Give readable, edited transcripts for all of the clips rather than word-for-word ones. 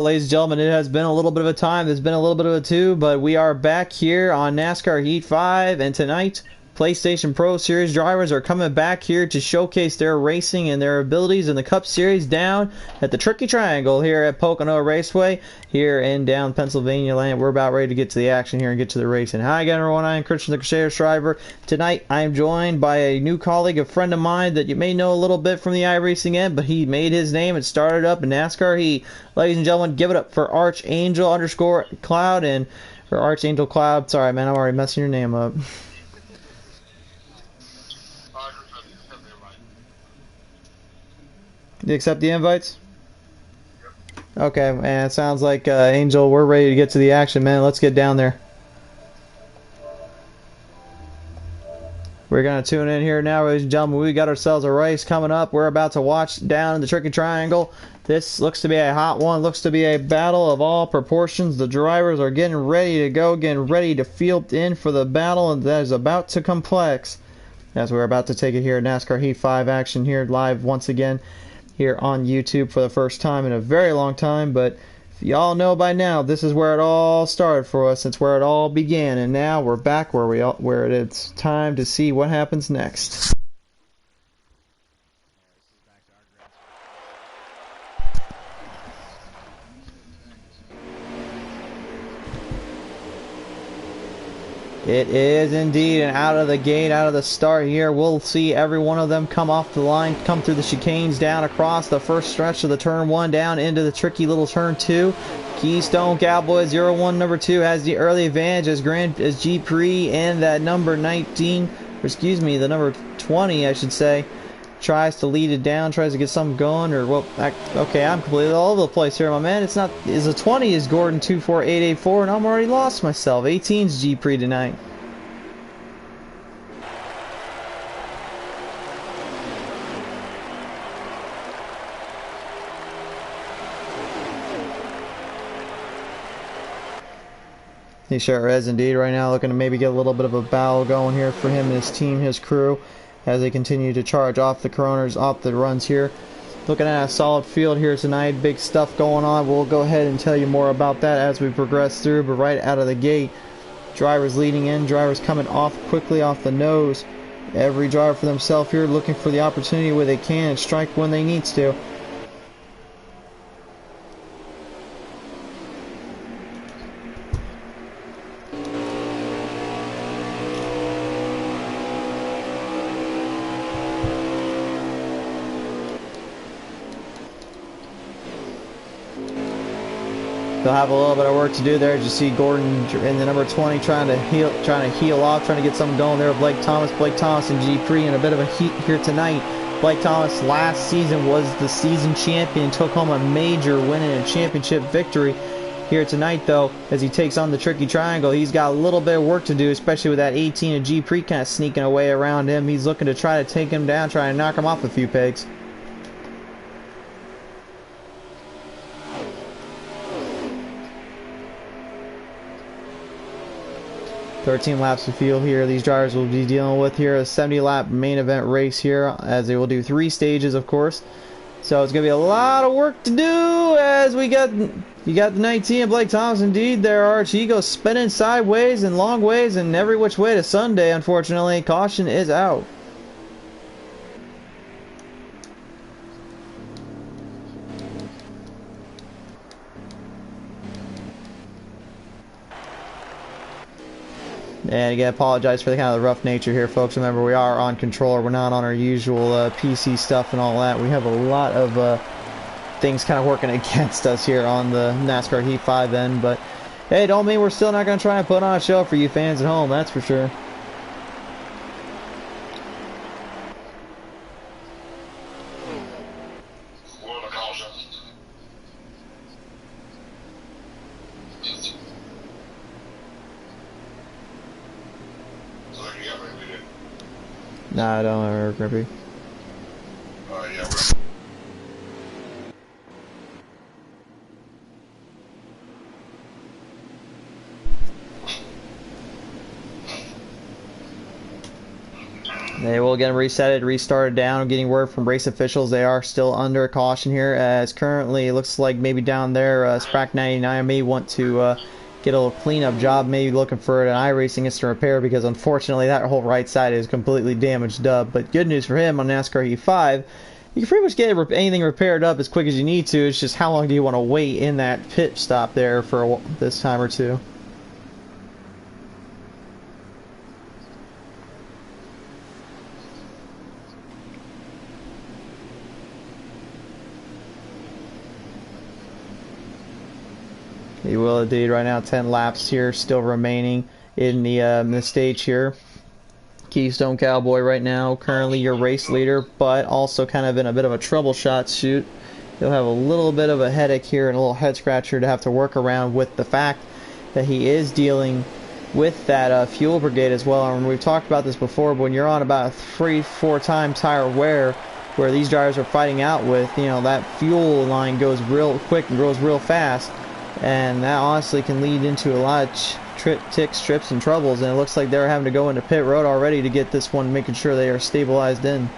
Ladies and gentlemen, it has been a little bit of a time. There's been a little bit of a two, but we are back here on NASCAR Heat 5, and tonight, PlayStation Pro Series drivers are coming back here to showcase their racing and their abilities in the Cup Series down at the Tricky Triangle here at Pocono Raceway here in down Pennsylvania land. We're about ready to get to the action here and get to the racing. Hi again, everyone. I'm Christian the Crusader driver. Tonight, I am joined by a new colleague, a friend of mine that you may know a little bit from the iRacing end, but he made his name and started up in NASCAR Heat. Ladies and gentlemen, give it up for Archangel underscore Cloud and for Archangel Cloud. Sorry, man, I'm already messing your name up. Do you accept the invites? Okay, man, it sounds like Angel, we're ready to get to the action, man. Let's get down there. We're going to tune in here now, ladies and gentlemen. We got ourselves a race coming up. We're about to watch down in the Tricky Triangle. This looks to be a hot one. Looks to be a battle of all proportions. The drivers are getting ready to go, getting ready to field in for the battle, and that is about to complex. As we're about to take it here at NASCAR Heat 5 action here live once again here on YouTube for the first time in a very long time. But if y'all know by now, this is where it all started for us. It's where it all began, and now we're back where it's time to see what happens next. It is indeed, and out of the gate, out of the start here, we'll see every one of them come off the line, come through the chicanes, down across the first stretch of the turn 1, down into the tricky little turn 2. Keystone Cowboy 01 number 2 has the early advantage as G Pre and that number 19, or excuse me, the number 20, I should say, tries to lead it down, tries to get something going, or well, okay, I'm completely all over the place here, my man. It's not, is a 20 is Gordon 24884, and I'm already lost myself. 18's G Pre tonight. He sure is indeed right now, looking to maybe get a little bit of a battle going here for him and his team, his crew, as they continue to charge off the corners, off the runs here. Looking at a solid field here tonight, big stuff going on. We'll go ahead and tell you more about that as we progress through, but right out of the gate, drivers leading in, drivers coming off quickly off the nose. Every driver for themselves here, looking for the opportunity where they can and strike when they need to. They'll have a little bit of work to do there. As you see Gordon in the number 20 trying to heal off, trying to get something going there with Blake Thomas. Blake Thomas and G Pre in a bit of a heat here tonight. Blake Thomas last season was the season champion, took home a major win and a championship victory. Here tonight, though, as he takes on the Tricky Triangle, he's got a little bit of work to do, especially with that 18 of G Pre kind of sneaking away around him. He's looking to try to take him down, try to knock him off a few pegs. 13 laps of field here these drivers will be dealing with here. A 70-lap main event race here, as they will do 3 stages, of course. So it's going to be a lot of work to do as you got the 19 Blake Thomas indeed there, Arch. He goes spinning sideways and long ways and every which way to Sunday, unfortunately. Caution is out. And again, apologize for the kind of rough nature here, folks. Remember, we are on controller. We're not on our usual PC stuff and all that. We have a lot of things kind of working against us here on the NASCAR Heat 5 end. But, hey, don't mean we're still not going to try and put on a show for you fans at home. That's for sure. Nah, I don't ever grippy. Yeah, They will get reset, restarted down. Getting word from race officials, they are still under caution here, as currently it looks like maybe down there, Sprack 99 may want to get a little cleanup job, maybe looking for an iRacing instant repair, because unfortunately that whole right side is completely damaged up. But good news for him on NASCAR Heat 5, you can pretty much get anything repaired up as quick as you need to. It's just how long do you want to wait in that pit stop there for this time or two. He will indeed. Right now 10 laps here still remaining in the stage here. Keystone Cowboy right now currently your race leader, but also kind of in a bit of a troubleshot shoot. He'll have a little bit of a headache here and a little head scratcher to have to work around with the fact that he is dealing with that fuel brigade as well. And we've talked about this before, but when you're on about a 3-4 time tire wear, where these drivers are fighting out with, you know, that fuel line goes real quick and goes real fast, and that honestly can lead into a lot of ticks, trips, and troubles. And it looks like they're having to go into pit road already to get this one, making sure they are stabilized in.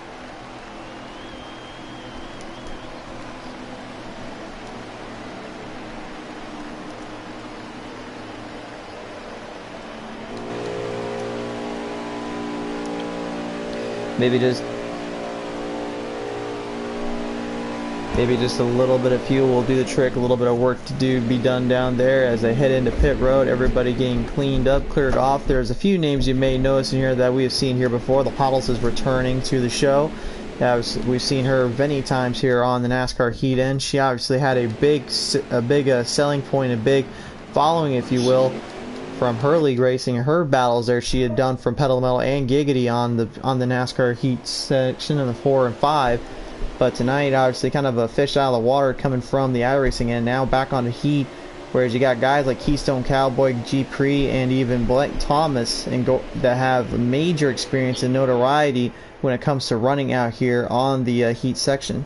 Maybe just a little bit of fuel will do the trick. A little bit of work to be done down there as they head into pit road. Everybody getting cleaned up, cleared off. There's a few names you may notice in here that we have seen here before. The Pottles is returning to the show. We've seen her many times here on the NASCAR Heat End. She obviously had a big selling point, a big following, if you will, from her league racing and her battles there she had done from Pedal to Metal and Giggity on the NASCAR Heat section in the 4 and 5. But tonight, obviously, kind of a fish out of the water coming from the iRacing end. Now back on the Heat, whereas you got guys like Keystone Cowboy, G. Pre, and even Blake Thomas that have major experience and notoriety when it comes to running out here on the Heat section.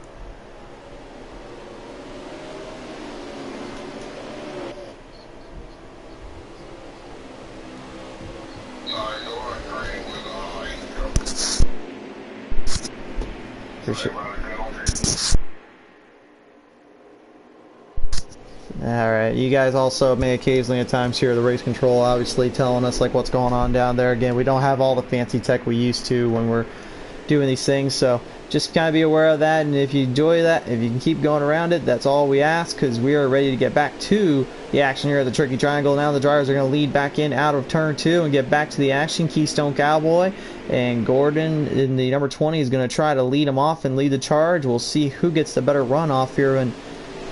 For sure. Alright, you guys also may occasionally at times hear the race control obviously telling us like what's going on down there. Again, we don't have all the fancy tech we used to when we're doing these things, so just kind of be aware of that. And if you enjoy that, if you can keep going around it, that's all we ask, because we are ready to get back to the action here at the Tricky Triangle. Now the drivers are going to lead back in out of turn 2 and get back to the action. Keystone Cowboy and Gordon in the number 20 is going to try to lead them off and lead the charge. We'll see who gets the better run off here. And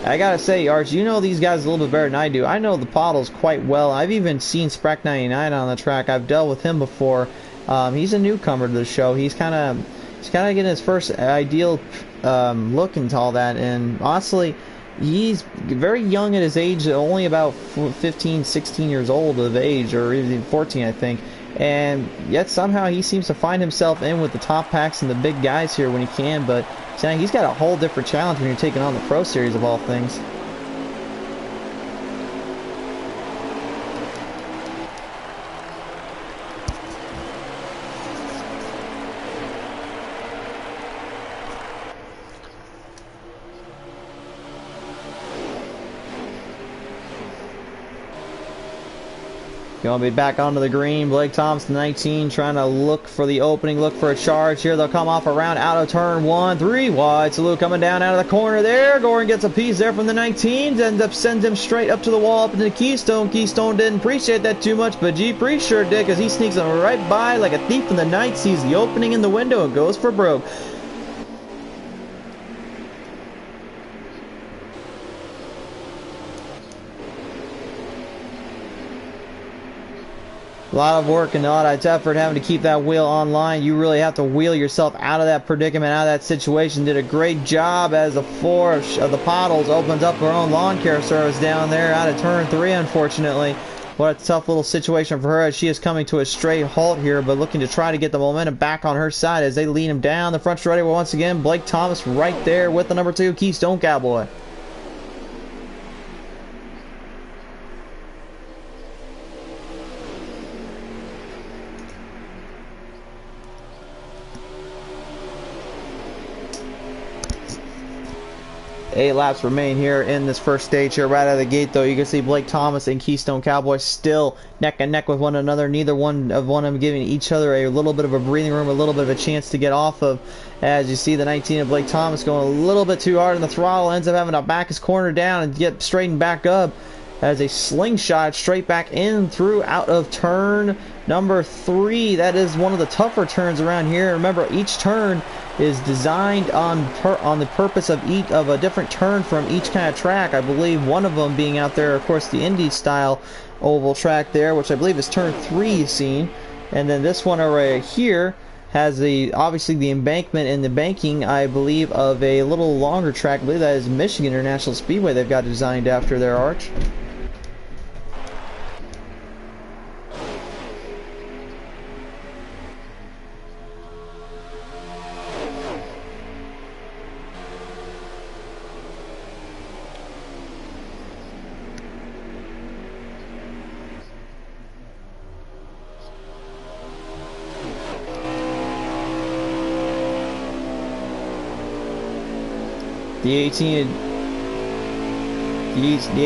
I gotta say, Arch, you know these guys a little bit better than I do. I know the Pottles quite well. I've even seen Sprack 99 on the track. I've dealt with him before. He's a newcomer to the show. He's kind of getting his first ideal look into all that. And honestly, he's very young at his age, only about 15, 16 years old of age, or even 14, I think. And yet somehow he seems to find himself in with the top packs and the big guys here when he can. But he's got a whole different challenge when you're taking on the Pro Series of all things. Going to be back onto the green. Blake Thompson, 19, trying to look for the opening, look for a charge here. They'll come off around out of turn 1, 3 wide. Salute coming down out of the corner there. Gordon gets a piece there from the 19s. Ends up sending him straight up to the wall, up into Keystone. Keystone didn't appreciate that too much, but G. Pre sure did, because he sneaks him right by like a thief in the night, sees the opening in the window, and goes for broke. A lot of work and a lot of effort having to keep that wheel online. You really have to wheel yourself out of that predicament, out of that situation. Did a great job as the 4 of the Pottles opens up her own lawn care service down there out of turn 3, unfortunately. What a tough little situation for her as she is coming to a straight halt here, but looking to try to get the momentum back on her side as they lead him down. The front stretch once again. Blake Thomas right there with the number 2, Keystone Cowboy. 8 laps remain here in this first stage here. Right out of the gate, though, you can see Blake Thomas and Keystone Cowboy still neck and neck with one another. Neither one of them giving each other a little bit of a breathing room, a little bit of a chance to get off of. As you see the 19 of Blake Thomas going a little bit too hard on the throttle, ends up having to back his corner down and get straightened back up as a slingshot straight back in through out of turn number 3. That is one of the tougher turns around here. Remember, each turn is designed on the purpose of each of a different turn from each kind of track. I believe one of them being out there, of course, the Indy style oval track there, which I believe is turn 3 you've seen, and then this one right here has obviously the embankment and the banking, I believe, of a little longer track. I believe that is Michigan International Speedway they've got designed after their arch. The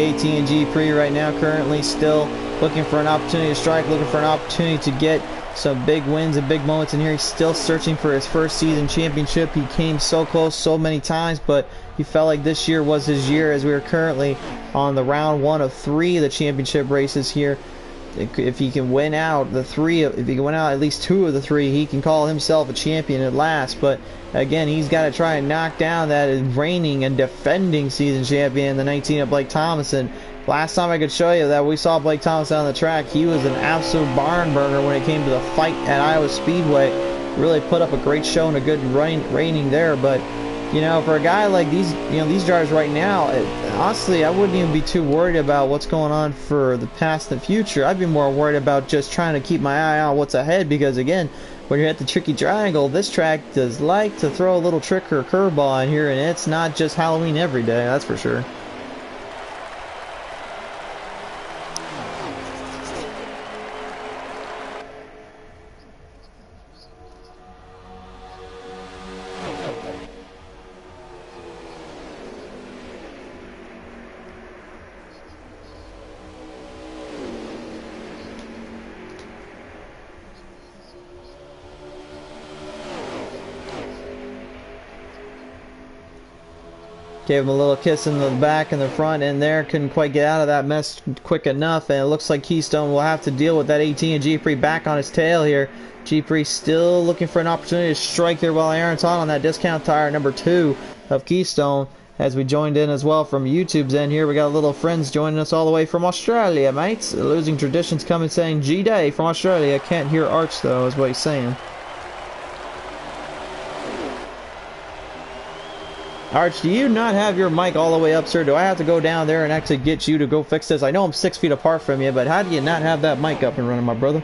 AT&G Pre right now currently still looking for an opportunity to strike, looking for an opportunity to get some big wins and big moments in here. He's still searching for his first season championship. He came so close so many times, but he felt like this year was his year, as we are currently on the round 1 of 3 of the championship races here. If he can win out if he can win out at least 2 of the 3, he can call himself a champion at last. But again, he's got to try and knock down that reigning and defending season champion, the 19 of Blake Thomas. And last time I could show you that we saw Blake Thomas on the track, he was an absolute barn burner when it came to the fight at Iowa Speedway. Really put up a great show and a good reigning there. But you know, for a guy like these drivers right now, honestly, I wouldn't even be too worried about what's going on for the past and the future. I'd be more worried about just trying to keep my eye on what's ahead, because again, when you're at the tricky triangle, this track does like to throw a little trick or a curveball in here, and it's not just Halloween every day, that's for sure. Gave him a little kiss in the back and the front, and there couldn't quite get out of that mess quick enough, and it looks like Keystone will have to deal with that AT&G Pre back on his tail here. G Pre still looking for an opportunity to strike there while Aaron's on that discount tire number 2 of Keystone. As we joined in as well from YouTube's end here, we got little friends joining us all the way from Australia, mates. Losing Traditions coming saying G-Day from Australia. Can't hear Arch though, is what he's saying. Arch, do you not have your mic all the way up, sir? Do I have to go down there and actually get you to go fix this? I know I'm 6 feet apart from you, but how do you not have that mic up and running, my brother?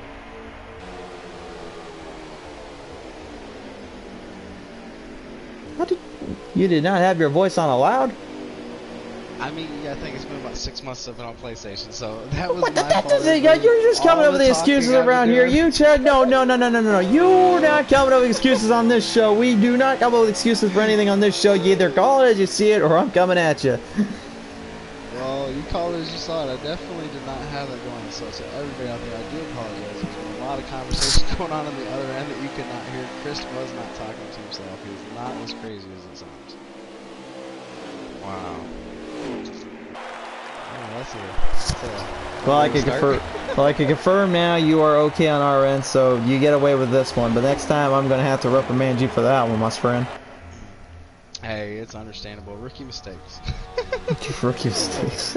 You did not have your voice on loud? I mean, yeah, I think it's been about 6 months I've been on PlayStation, so that was what my fault. You're just coming up with the excuses around here. You said no. You're not coming up with excuses on this show. We do not come up with excuses for anything on this show. You either call it as you see it, or I'm coming at you. Well, you called it as you saw it. I definitely did not have that going. So to everybody out there, I do apologize. There's been a lot of conversation going on the other end that you could not hear. Chris was not talking to himself. He was not as crazy as it sounds. Wow. Well, I can confirm now you are okay on our end, so you get away with this one. But next time, I'm going to have to reprimand you for that one, my friend. Hey, it's understandable. Rookie mistakes. Rookie mistakes.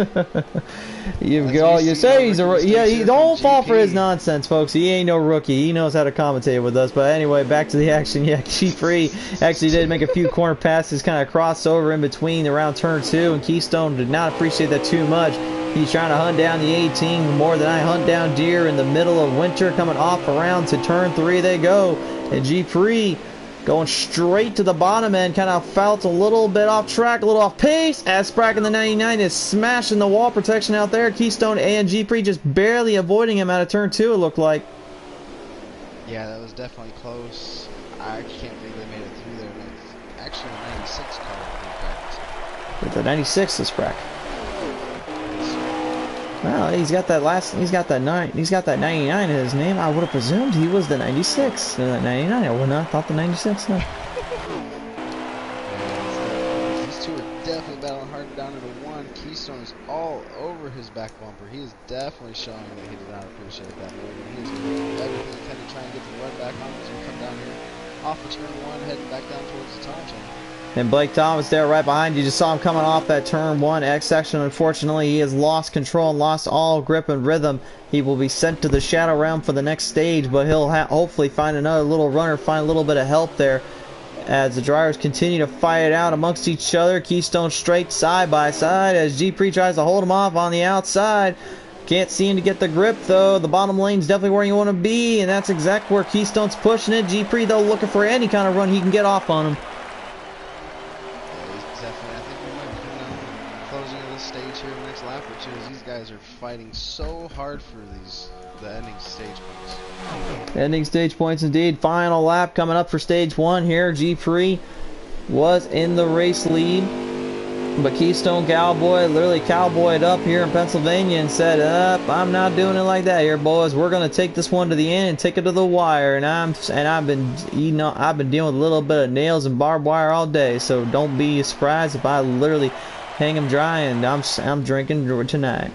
You say he's a he don't fall for his nonsense, folks. He ain't no rookie. He knows how to commentate with us. But anyway, back to the action. Yeah, G3 actually did make a few corner passes, kind of crossed over in between around turn 2, and Keystone did not appreciate that too much. He's trying to hunt down the 18 more than I hunt down deer in the middle of winter. Coming off around to turn 3 they go, and G3 going straight to the bottom end, kind of felt a little bit off track, a little off pace, as Sprack in the 99 is smashing the wall protection out there. Keystone and G3 just barely avoiding him out of turn 2, it looked like. Yeah, that was definitely close. I can't believe they made it through there. It's actually a 96 car. With the 96 this Sprack. Well, he's got that 99 in his name. I would have presumed he was the 96. The 99, I would not have thought the 96. No. These two are definitely battling hard down into one. Keystone is all over his back bumper. He is definitely showing that he did not appreciate that move. He is doing everything he can to try and get the run back on as we come down here off of turn one, heading back down towards the time zone. And Blake Thomas there right behind you. Just saw him coming off that turn one X section. Unfortunately, he has lost control and lost all grip and rhythm. He will be sent to the shadow realm for the next stage, but he'll hopefully find another little runner, find a little bit of help there as the drivers continue to fight it out amongst each other. Keystone straight side by side as G-Pre tries to hold him off on the outside. Can't seem to get the grip though. The bottom lane's definitely where you want to be, and that's exactly where Keystone's pushing it. G-Pre though looking for any kind of run he can get off on him. Stage here in the next lap or two, as these guys are fighting so hard for the ending stage points. Ending stage points indeed. Final lap coming up for stage one here. G3 was in the race lead, but Keystone Cowboy literally cowboyed up here in Pennsylvania and said, I'm not doing it like that here, boys. We're gonna take this one to the end and take it to the wire. And I've been dealing with a little bit of nails and barbed wire all day, so don't be surprised if I literally hang him dry, and I'm drinking tonight.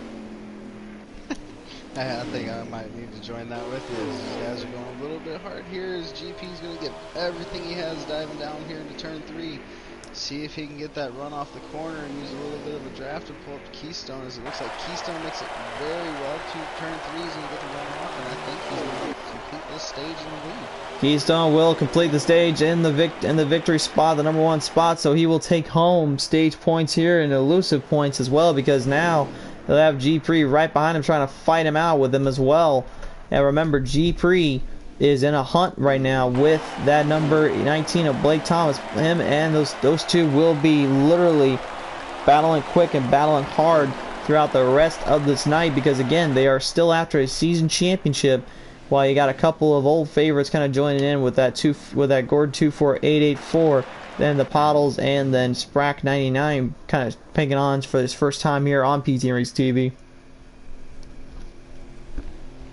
I think I might need to join that with you. These guys are going a little bit hard here as GP's going to get everything he has diving down here into turn 3. See if he can get that run off the corner and use a little bit of a draft to pull up Keystone, as it looks like Keystone makes it very well to turn 3. He's going to get the run off, and I think he's going to complete this stage in the lead. Keystone will complete the stage in the victory spot, the number 1 spot, so he will take home stage points here and elusive points as well, because now he'll have G-Pre right behind him trying to fight him out with him as well. And remember, G-Pre is in a hunt right now with that number 19 of Blake Thomas. Him and those two will be literally battling quick and battling hard throughout the rest of this night, because again, they are still after a season championship, while you got a couple of old favorites kind of joining in with that Gordon 24884, then the Pottles, and then Sprack 99 kind of picking on for his first time here on PT Race TV.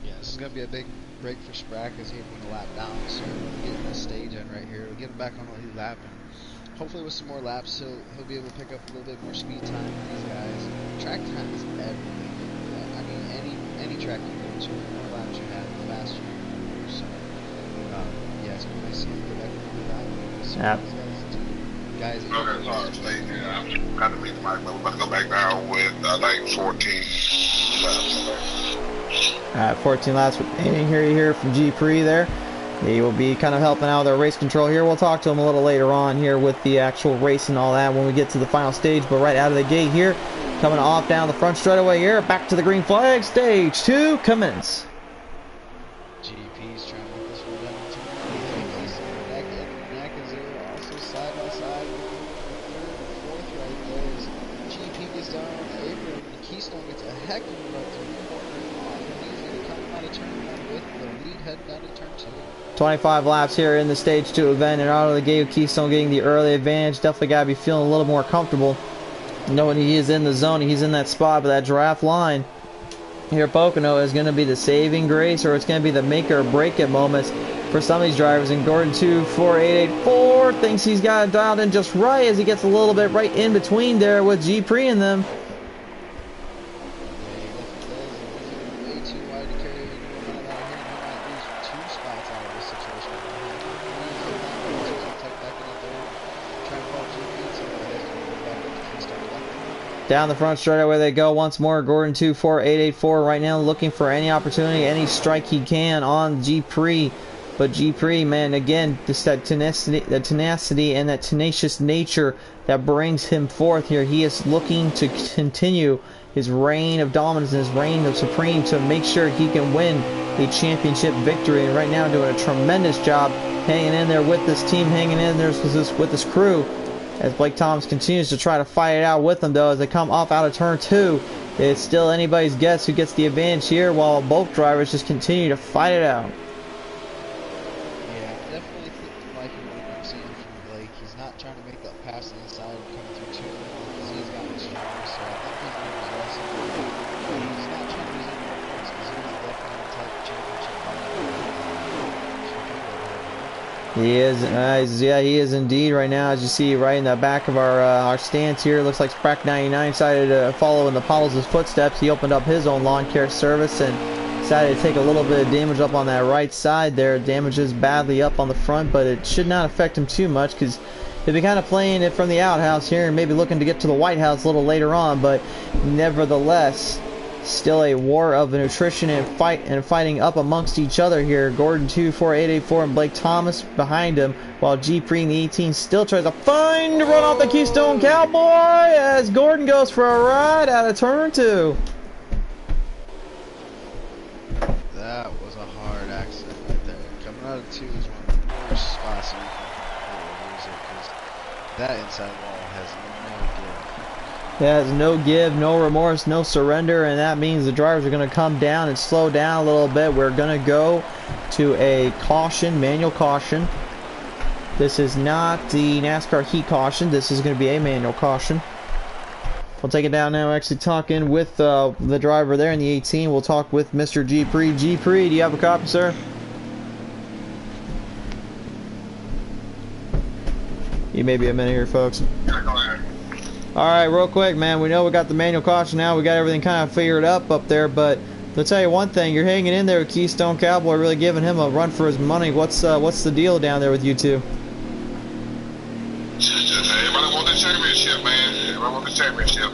Yeah, this is going to be a big break for Sprack as he's going to lap down, so we're getting this stage in right here. We'll get him back on the lead lap, and hopefully with some more laps he'll be able to pick up a little bit more speed time with these guys. Track time is everything. I mean, any track you go to, the more laps you have, the faster you move. So yeah, it's going to be nice to get back on the lap. So yep. Guys, okay, so I'm staying here. I'm kind of beating my We're about to go back down with like 14 laps. Alright, 14 laps remaining here. You hear from G-Pre there. He will be kind of helping out with their race control here. We'll talk to him a little later on here with the actual race and all that when we get to the final stage. But right out of the gate here, coming off down the front straightaway here, back to the green flag. Stage 2 commence. GP's trying to get this one down to neck and neck as they're also side by side with the fourth right there as GP gets down on the apron and Keystone gets a heck of a run through the corner and he's going to come out of turn 1 with the lead heading down to turn 2. 25 laps here in the stage 2 event, and out of the gate, Keystone getting the early advantage. Definitely got to be feeling a little more comfortable knowing he is in the zone. He's in that spot, but that draft line here at Pocono is going to be the saving grace, or it's going to be the make or break it moments for some of these drivers. And Gordon 24884 thinks he's got it dialed in just right as he gets a little bit right in between there with G-Pre and them. Down the front straightaway they go once more. Gordon 24884 right now looking for any opportunity, any strike he can on G-Pre. But G-Pre, man, again, just that tenacity and that tenacious nature that brings him forth here. He is looking to continue his reign of dominance and his reign of supreme to make sure he can win a championship victory. And right now doing a tremendous job hanging in there with this team, hanging in there with this crew. As Blake Thomas continues to try to fight it out with them, though, as they come off out of turn 2. It's still anybody's guess who gets the advantage here, while both drivers just continue to fight it out. Yeah, definitely liking what I'm seeing from Blake. He's not trying to make that pass inside and come through too early, because he's He is, yeah, he is indeed right now. As you see, right in the back of our stands here, looks like Sprack 99 decided to follow in the Pauls' footsteps. He opened up his own lawn care service and decided to take a little bit of damage up on that right side there. Damages badly up on the front, but it should not affect him too much because he'll be kind of playing it from the outhouse here and maybe looking to get to the White House a little later on. But nevertheless, still a war of nutrition and fighting up amongst each other here. Gordon 24884 and Blake Thomas behind him, while G Preen the 18 still tries to find run off the Keystone Cowboy as Gordon goes for a ride out of turn 2. That was a hard accident right there. Coming out of 2 is one of the worst spots you can lose it, because that inside wall has no give. It has no give, no remorse, no surrender, and that means the drivers are going to come down and slow down a little bit. We're going to go to a caution, manual caution. This is not the NASCAR heat caution. This is going to be a manual caution. We'll take it down now, actually talking with the driver there in the 18. We'll talk with Mr. G. Pre. G. Pre, do you have a copy, sir? You may be a minute here, folks. Yeah, go ahead. Alright, real quick, man, we know we got the manual caution now, we got everything kind of figured up there, but I'll tell you one thing, you're hanging in there with Keystone Cowboy, really giving him a run for his money. What's the deal down there with you two? Just everybody want the championship, man. Everybody want the championship.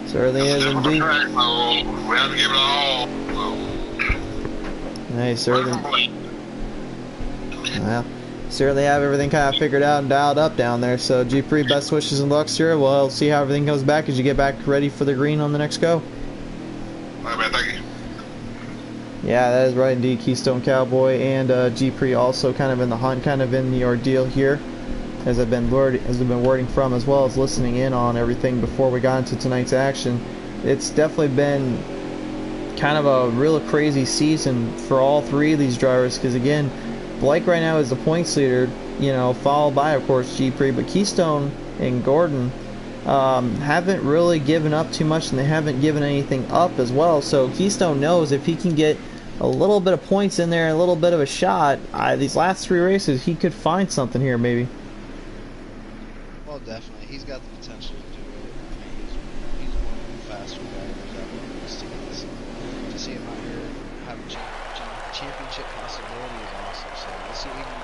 Certainly is indeed. Track, so we have to give it all. So. Hey, certainly. Well, certainly have everything kind of figured out and dialed up down there. So, G Pre, best wishes and lucks here. We'll see how everything comes back as you get back ready for the green on the next go. All right, man, thank you. Yeah, that is right indeed. Keystone Cowboy and G Pre also kind of in the hunt, kind of in the ordeal here, as I've been wording from, as well as listening in on everything before we got into tonight's action. It's definitely been kind of a real crazy season for all three of these drivers, because again, Blake right now is the points leader, you know, followed by, of course, G Pre, but Keystone and Gordon haven't really given up too much, and they haven't given anything up as well. So Keystone knows if he can get a little bit of points in there, a little bit of a shot, these last 3 races, he could find something here, maybe. Well, definitely. He's got the potential to do it. I mean, he's one of the faster drivers ever in this series. To see him out here having championship possibility is awesome. So let's see what he can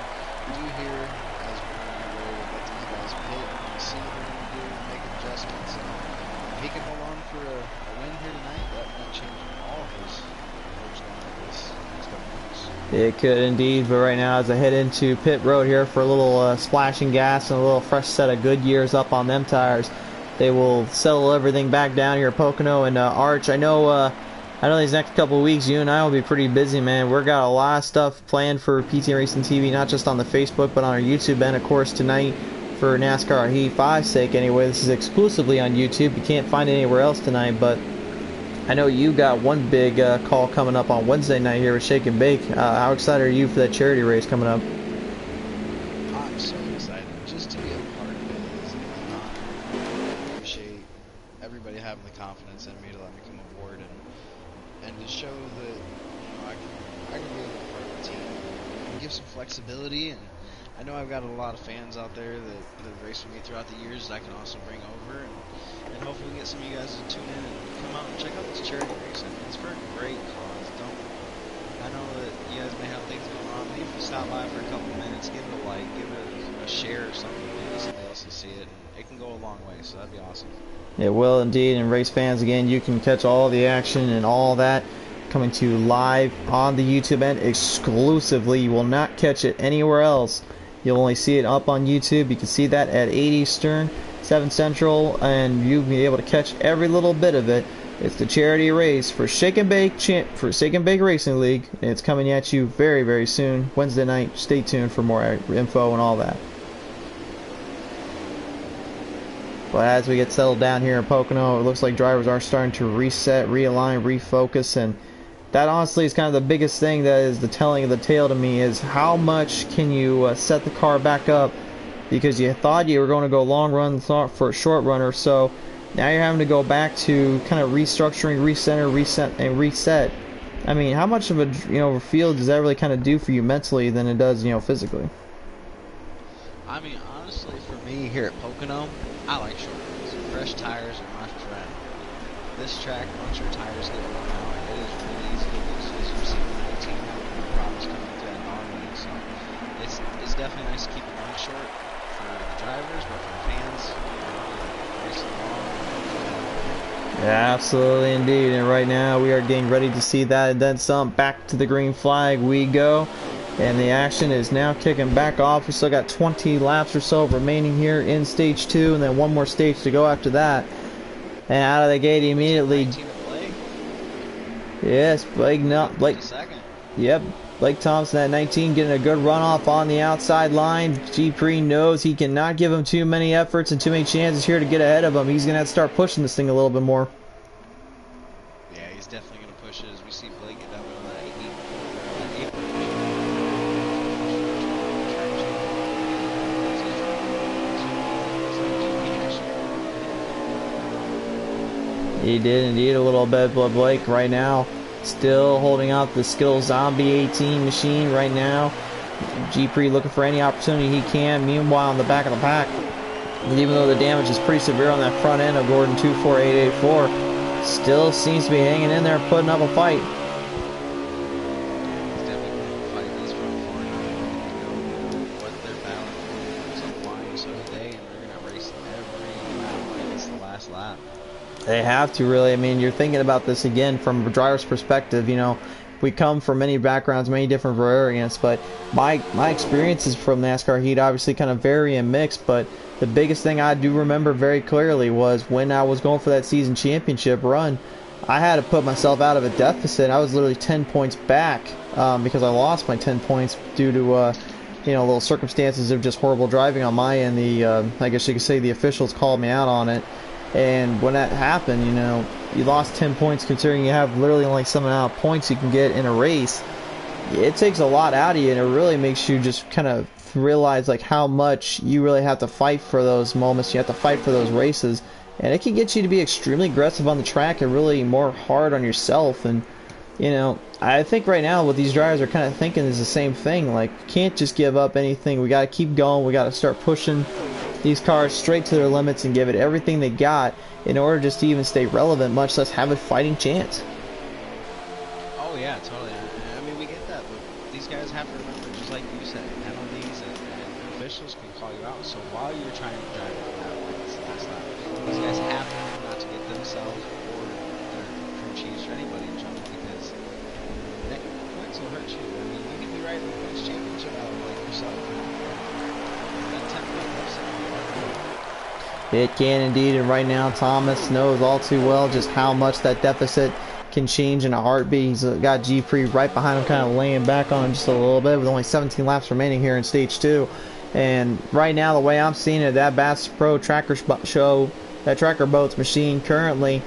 do here as we're going to go let these guys pit and see what they're going to do, make adjustments. And if he can hold on for a win here tonight, that might change all of his approach going into this next couple months. It could indeed, but right now as I head into pit road here for a little splashing gas and a little fresh set of Goodyears up on them tires, they will settle everything back down here at Pocono. And Arch, I know these next couple of weeks you and I will be pretty busy, man. We've got a lot of stuff planned for PT Racing TV, not just on the Facebook, but on our YouTube, and of course tonight for NASCAR Heat 5's sake anyway. This is exclusively on YouTube. You can't find it anywhere else tonight, but I know you got one big call coming up on Wednesday night here with Shake and Bake. How excited are you for that charity race coming up? I'm so excited just to be a part of it. It's an honor. I appreciate everybody having the confidence in me to let me come aboard and to show that, you know, I can be a part of the team and give some flexibility. And I know I've got a lot of fans out there that have raced with me throughout the years that I can also bring over, and hopefully we get some of you guys to tune in and come out and check out this charity race. I mean, it's for a great cause. I know that you guys may have things going on, but if you stop by for a couple minutes, give it a like, give it a share or something, maybe somebody else will see it, and it can go a long way, so that'd be awesome. It will indeed. And race fans, again, you can catch all the action and all that coming to you live on the YouTube end exclusively. You will not catch it anywhere else. You'll only see it up on YouTube. You can see that at 8 Eastern, 7 Central, and you'll be able to catch every little bit of it. It's the charity race for Shake and Bake Racing League, and it's coming at you very, very soon, Wednesday night. Stay tuned for more info and all that. But as we get settled down here in Pocono, it looks like drivers are starting to reset, realign, refocus, and that honestly is kind of the biggest thing that is the telling of the tale to me, is how much can you set the car back up, because you thought you were going to go long run for a short run or so. Now you're having to go back to kind of restructuring, recenter, reset, and reset. I mean, how much of a field does that really kind of do for you mentally than it does, physically? I mean, honestly, for me here at Pocono, I like short runs. Fresh tires are my friend. This track, once your tires get worn out, it is really easy to lose. As you've seen the 19 having problems coming through that normally. So it's definitely nice to keep it run short for the drivers, but for the fans, racing long. Yeah, absolutely indeed. And right now we are getting ready to see that and then some. Back to the green flag we go. And the action is now kicking back off. We still got 20 laps or so remaining here in stage 2, and then one more stage to go after that. And out of the gate immediately. Yes, Blake. Yep, Blake Thompson at 19 getting a good runoff on the outside line. G-Pre knows he cannot give him too many efforts and too many chances here to get ahead of him. He's going to have to start pushing this thing a little bit more. Yeah, he's definitely going to push it as we see Blake get down on that 8. He did indeed a little bit, but Blake right now still holding out the Skill Zombie 18 machine right now. G-Pre looking for any opportunity he can. Meanwhile, in the back of the pack, even though the damage is pretty severe on that front end of Gordon 24884, still seems to be hanging in there, putting up a fight. They have to, really. I mean, you're thinking about this again from a driver's perspective. You know, we come from many backgrounds, many different variants, but my experiences from NASCAR Heat obviously kind of vary and mix. But the biggest thing I do remember very clearly was when I was going for that season championship run, I had to put myself out of a deficit. I was literally 10 points back because I lost my 10 points due to you know, little circumstances of just horrible driving on my end. I guess you could say the officials called me out on it. And when that happened, you know, you lost 10 points considering you have literally only some amount of points you can get in a race. It takes a lot out of you, and it really makes you just kind of realize like how much you really have to fight for those moments. You have to fight for those races, and it can get you to be extremely aggressive on the track and really more hard on yourself. And you know, I think right now what these drivers are kind of thinking is the same thing. Like, you can't just give up anything. We got to keep going. We got to start pushing these cars straight to their limits and give it everything they got in order just to even stay relevant, much less have a fighting chance. Oh yeah, totally. I mean, we get that, but these guys have to remember, just like you said, penalties and officials can call you out. So while you're trying to drive it that way, that's not. These guys have to remember not to get themselves or their crew chiefs or anybody in trouble, because points will hurt you. I mean, you can be riding the points championship out like yourself. That 10-point upset. It can indeed, and right now Thomas knows all too well just how much that deficit can change in a heartbeat. He's got G-Pre right behind him, kind of laying back on him just a little bit with only 17 laps remaining here in stage 2. And right now, the way I'm seeing it, that Bass Pro Tracker Show, that Tracker Boats machine currently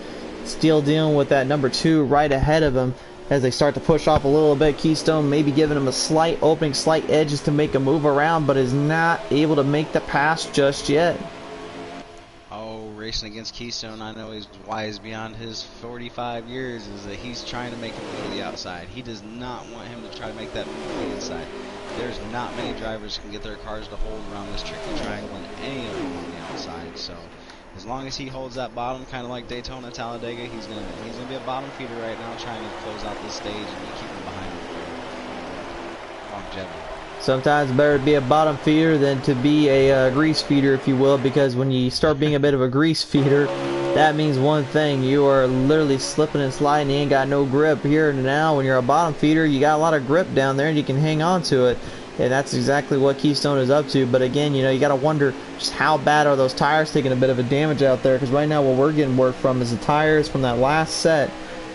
still dealing with that number 2 right ahead of him as they start to push off a little bit. Keystone maybe giving him a slight opening, slight edges to make a move around, but is not able to make the pass just yet. Racing against Keystone, I know he's wise beyond his 45 years, is that he's trying to make him go to the outside. He does not want him to try to make that move to the inside. There's not many drivers who can get their cars to hold around this tricky triangle and any of them on the outside. So as long as he holds that bottom, kind of like Daytona, Talladega, he's gonna be a bottom feeder right now, trying to close out this stage and keep him behind him for longevity. Sometimes it's better to be a bottom feeder than to be a grease feeder, if you will, because when you start being a bit of a grease feeder, that means one thing: you are literally slipping and sliding. You ain't got no grip. Here and now, when you're a bottom feeder, you got a lot of grip down there and you can hang on to it, and that's exactly what Keystone is up to. But again, you know, you got to wonder just how bad are those tires taking a bit of a damage out there, because right now what we're getting work from is the tires from that last set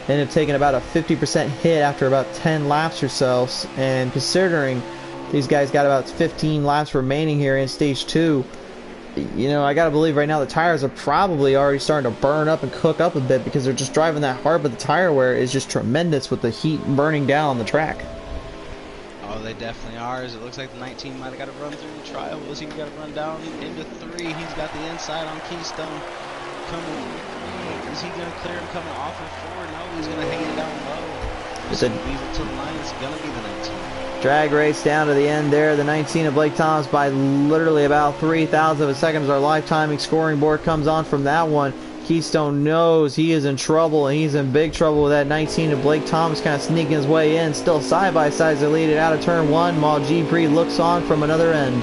ended up taking about a 50% hit after about 10 laps or so. And considering these guys got about 15 laps remaining here in stage 2, you know, I gotta believe right now the tires are probably already starting to burn up and cook up a bit because they're just driving that hard, but the tire wear is just tremendous with the heat burning down on the track. Oh, they definitely are. As it looks like the 19 might have got to run through the trials. He's got to run down into 3. He's got the inside on Keystone. Coming. Is he going to clear him coming off of 4? No, he's going to hang it down low. Just leave it to the line. It's going to be the 19. Drag race down to the end there. The 19 of Blake Thomas by literally about 3,000 of a second as our live timing scoring board comes on from that one. Keystone knows he is in trouble, and he's in big trouble with that 19 of Blake Thomas kind of sneaking his way in. Still side by side as they lead it out of turn one while G-Pre looks on from another end.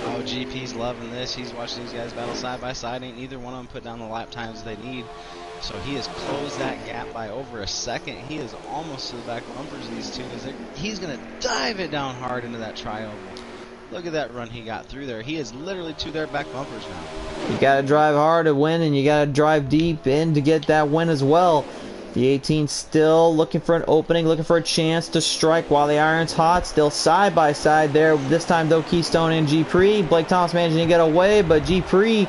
Oh, GP's loving this. He's watching these guys battle side by side. Ain't neither one of them put down the lap times they need. So he has closed that gap by over a second. He is almost to the back bumpers of these two. He's going to dive it down hard into that tri-oval. Look at that run he got through there. He is literally to their back bumpers now. You got to drive hard to win, and you got to drive deep in to get that win as well. The 18 still looking for an opening, looking for a chance to strike while the iron's hot. Still side by side there. This time, though, Keystone and G-Pre. Blake Thomas managing to get away, but G-Pre,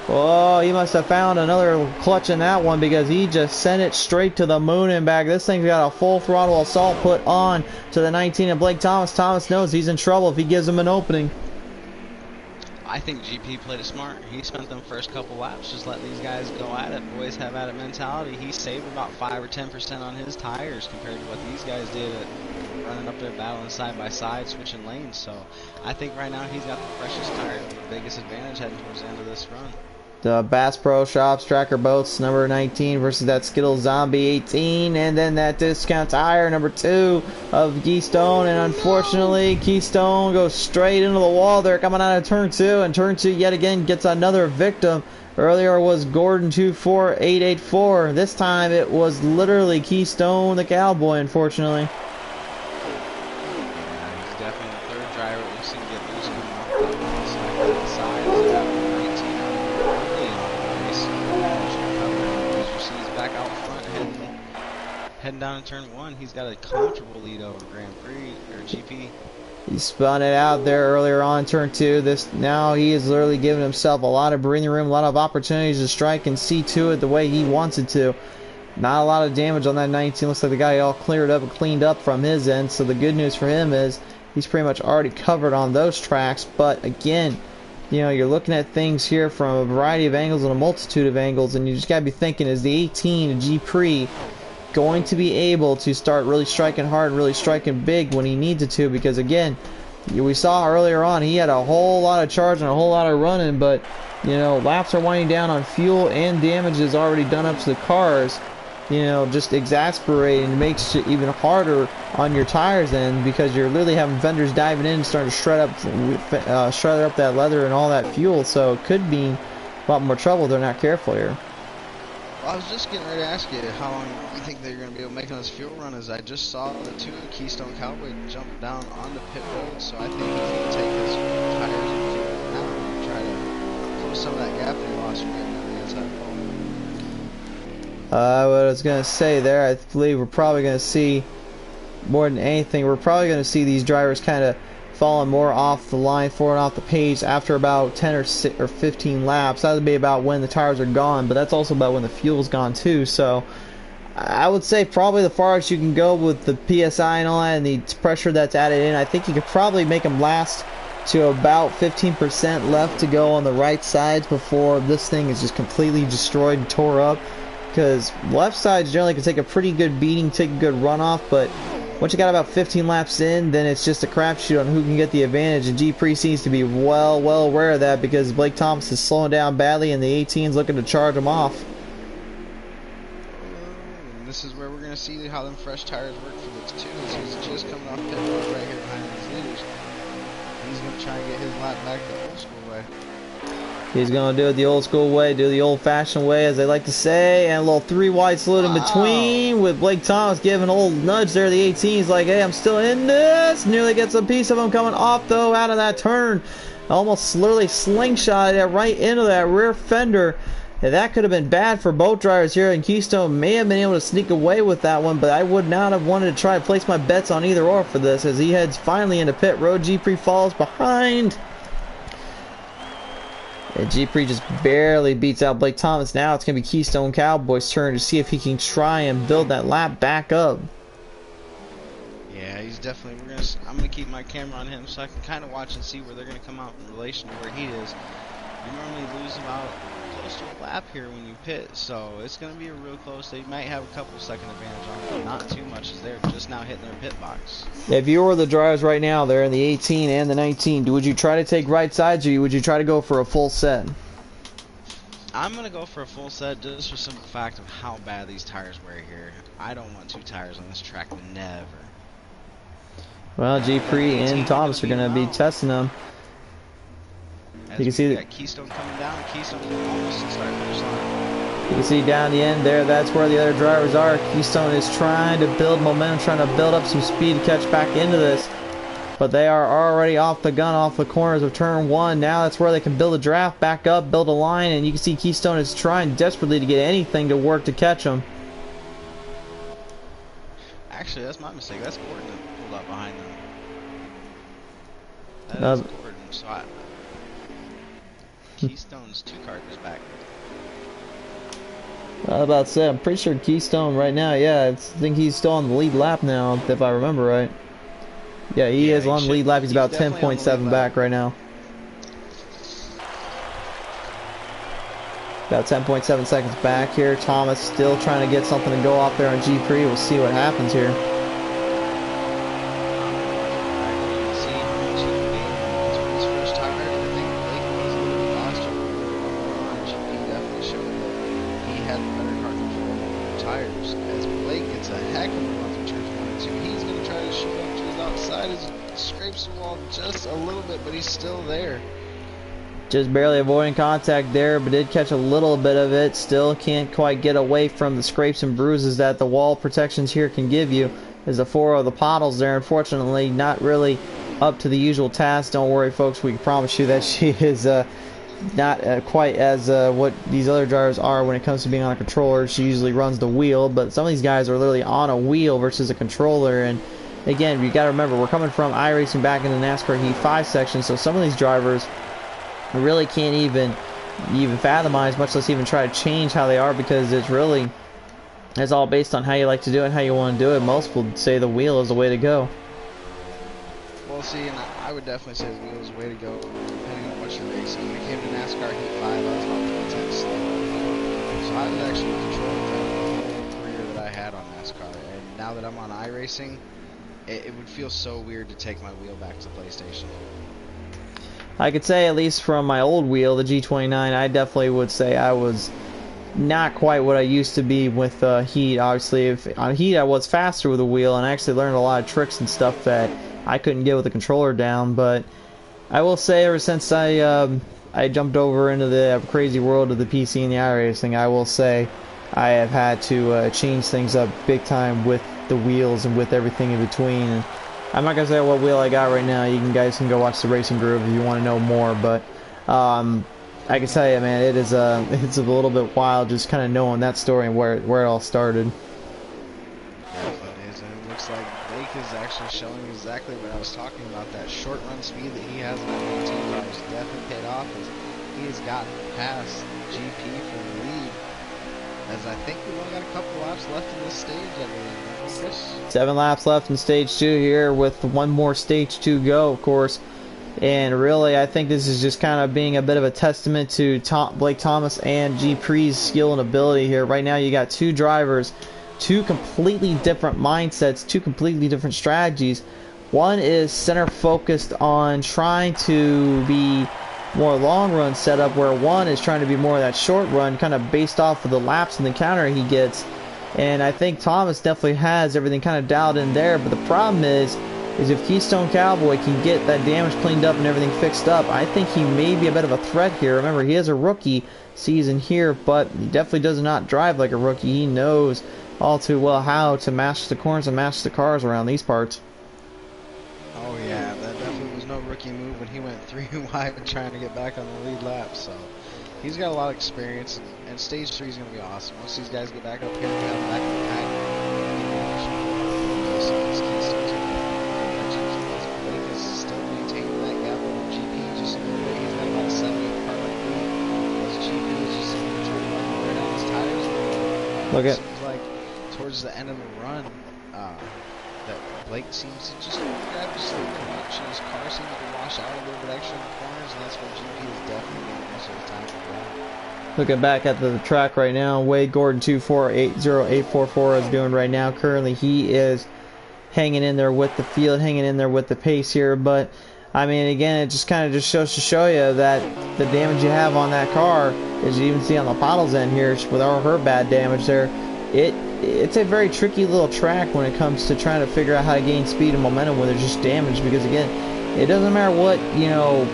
oh, he must have found another clutch in that one because he just sent it straight to the moon and back. This thing's got a full throttle assault put on to the 19 of Blake Thomas. Thomas knows he's in trouble if he gives him an opening. I think GP played it smart. He spent them first couple laps just letting these guys go at it. Boys have at it mentality. He saved about 5 or 10% on his tires compared to what these guys did at running up there battling side by side, switching lanes. So I think right now he's got the freshest tires, the biggest advantage heading towards the end of this run. The Bass Pro Shops Tracker Boats number 19 versus that Skittles Zombie 18, and then that Discount Tire number 2 of Keystone, and unfortunately Keystone goes straight into the wall there coming out of turn 2, and turn 2 yet again gets another victim. Earlier was Gordon 24884. This time it was literally Keystone the Cowboy, unfortunately. He's definitely the third driver we've seen get loose coming off the side. Back out front, heading down in turn 1. He's got a comfortable lead over Grand Prix or GP. He spun it out there earlier on turn 2. Now he is literally giving himself a lot of breathing room, a lot of opportunities to strike and see to it the way he wants it to. Not a lot of damage on that 19. Looks like the guy all cleared up and cleaned up from his end. So the good news for him is he's pretty much already covered on those tracks. But again, you know, you're looking at things here from a variety of angles and a multitude of angles, and you just got to be thinking, is the 18 G-Pre going to be able to start really striking hard, really striking big when he needs it to? Because again, we saw earlier on he had a whole lot of charge and a whole lot of running, but you know, laps are winding down on fuel and damage is already done up to the cars. You know, just exasperating. It makes it even harder on your tires then, because you're literally having vendors diving in and starting to shred up that leather and all that fuel. So it could be a lot more trouble if they're not careful here. Well, I was just getting ready to ask you how long you think they're going to be able to make on this fuel run, as I just saw the 2 Keystone Cowboy jump down onto pit road. So I think he's going to take his tires and fuel now and try to close some of that gap that he lost from getting on the inside pole. What I was going to say there, I believe we're probably going to see, more than anything, we're probably going to see these drivers kind of falling more off the line, falling off the page after about 10 or 15 laps. That would be about when the tires are gone, but that's also about when the fuel's gone too. So I would say probably the farthest you can go with the PSI and all that and the pressure that's added in, I think you could probably make them last to about 15% left to go on the right sides before this thing is just completely destroyed and tore up. Because left sides generally can take a pretty good beating, take a good runoff, but once you got about 15 laps in, then it's just a crapshoot on who can get the advantage, and G-Pre seems to be well aware of that, because Blake Thomas is slowing down badly and the 18's looking to charge him off. And this is where we're going to see how them fresh tires work for the 2. He's just coming off pit road right here behind these leaders. He's going to try and get his lap back the old school way. He's going to do it the old school way, do the old fashioned way, as they like to say, and a little 3 wide salute in between, with Blake Thomas giving a little nudge there. The 18's like, hey, I'm still in this. Nearly gets a piece of him coming off, though, out of that turn. Almost literally slingshotted it right into that rear fender. And that could have been bad for both drivers here, and Keystone may have been able to sneak away with that one, but I would not have wanted to try to place my bets on either or for this, as he heads finally into pit road. G-Pre falls behind. And G-Pre just barely beats out Blake Thomas. Now it's going to be Keystone Cowboy's turn to see if he can try and build that lap back up. Yeah, he's definitely. I'm going to keep my camera on him so I can kind of watch and see where they're going to come out in relation to where he is. You normally lose about close to a lap here when you pit, so it's going to be a real close. They might have a couple second advantage on it, but not too much as they're just now hitting their pit box. If you were the drivers right now, they're in the 18 and the 19, would you try to take right sides or would you try to go for a full set? I'm going to go for a full set just for the simple fact of how bad these tires wear here. I don't want 2 tires on this track, never. Well, G-Pre and Thomas are going to be testing them. As you can see that Keystone coming down. Keystone almost in start finish line. You can see down the end there, that's where the other drivers are. Keystone is trying to build momentum, trying to build up some speed to catch back into this. But they are already off the gun, off the corners of turn 1. Now that's where they can build a draft, back up, build a line, and you can see Keystone is trying desperately to get anything to work to catch them. Actually, that's my mistake. That's Gordon that pulled up behind them. That is Gordon. So Keystone's 2 car is back. I was about to say, I'm pretty sure Keystone right now, I think he's still on the lead lap now, if I remember right. Yeah, he is on the lead lap. He's about 10.7 back right now. About 10.7 seconds back here. Thomas still trying to get something to go off there on G3. We'll see what happens here. Just barely avoiding contact there, but did catch a little bit of it. Still can't quite get away from the scrapes and bruises that the wall protections here can give you. As the 4 of the Pottles there, unfortunately, not really up to the usual task. Don't worry, folks. We promise you that she is not quite as what these other drivers are when it comes to being on a controller. She usually runs the wheel, but some of these guys are literally on a wheel versus a controller. And again, you got to remember, we're coming from iRacing back in the NASCAR Heat 5 section, so some of these drivers really can't even fathomize, much less even try to change how they are, because it's all based on how you like to do it and how you want to do it. Most would say the wheel is the way to go. Well, see, and I would definitely say the wheel is the way to go, depending on what you're racing. When it came to NASCAR Heat 5, I was about 10 slow. So I was actually controlling the whole career that I had on NASCAR. And now that I'm on iRacing, it would feel so weird to take my wheel back to PlayStation. I could say, at least from my old wheel, the G29, I definitely would say I was not quite what I used to be with Heat. Obviously, on Heat I was faster with the wheel, and I actually learned a lot of tricks and stuff that I couldn't get with the controller down. But I will say, ever since I jumped over into the crazy world of the PC and the iRacing, I will say I have had to change things up big time with the wheels and with everything in between. And I'm not gonna say what wheel I got right now. You guys can go watch the Racing Groove if you want to know more. But I can tell you, man, it's a little bit wild just kind of knowing that story and where it all started. It is, and it looks like Blake is actually showing exactly what I was talking about. That short run speed that he has in that 18 car has definitely paid off, as he has gotten past GP for the lead. As I think we've only got a couple laps left in this stage, I believe. Chris? 7 laps left in stage 2 here, with one more stage to go, of course. And really, I think this is just kind of being a bit of a testament to Blake Thomas and G-Pre's skill and ability here. Right now, you got 2 drivers, 2 completely different mindsets, 2 completely different strategies. One is center focused on trying to be more long run setup, where one is trying to be more of that short run, kind of based off of the laps and the counter he gets. And I think Thomas definitely has everything kind of dialed in there. But the problem is if Keystone Cowboy can get that damage cleaned up and everything fixed up, I think he may be a bit of a threat here. Remember, he is a rookie season here, but he definitely does not drive like a rookie. He knows all too well how to mash the corners and mash the cars around these parts. Oh yeah, that definitely was no rookie move when he went 3 wide trying to get back on the lead lap. So he's got a lot of experience, and stage 3 is going to be awesome. Once these guys get back up here, we have them back in the pack. Blake is still maintaining that gap over GP just a little bit. He's got about a 7-8 car left lead. As GP is just trying to wear down his tires. It seems like towards the end of the run, that Blake seems to just grab just a little too much, and his car seems to wash out a little bit extra in the corners, and that's where GP is definitely getting most of the time for that. Looking back at the track right now, Wade Gordon 2480844 is doing right now. Currently, he is hanging in there with the field, hanging in there with the pace here. But I mean, again, it just kind of just shows to show you that the damage you have on that car, as you even see on the Bottle's end here, with all her bad damage there, it's a very tricky little track when it comes to trying to figure out how to gain speed and momentum when there's just damage. Because again, it doesn't matter what, you know,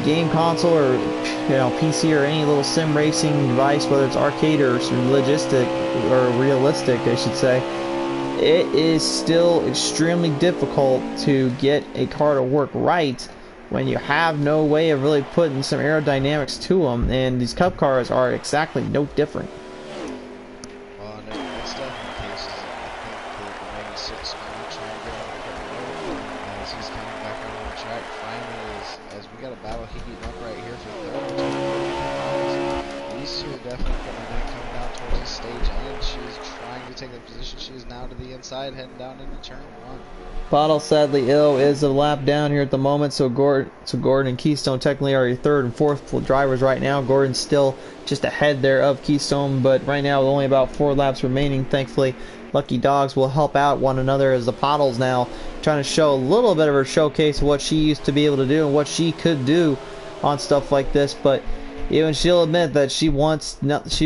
game console or, you know, PC or any little sim racing device, whether it's arcade or logistic or realistic, I should say, it is still extremely difficult to get a car to work right when you have no way of really putting some aerodynamics to them, and these Cup cars are exactly no different. Well, that's definitely the case. I think the 96 might try and get on the pit road as he's coming back on the track finally as we got a battle heating up right here for third. These two are definitely coming down towards the stage end. She is trying to take that position. She is now to the inside, heading down into turn 1. Bottle, sadly ill, is a lap down here at the moment, so Gordon and Keystone technically are your third and fourth drivers right now. Gordon's still just ahead there of Keystone, but right now with only about 4 laps remaining, thankfully Lucky Dogs will help out one another as the Bottle's now trying to show a little bit of her showcase of what she used to be able to do and what she could do on stuff like this. But even she'll admit that she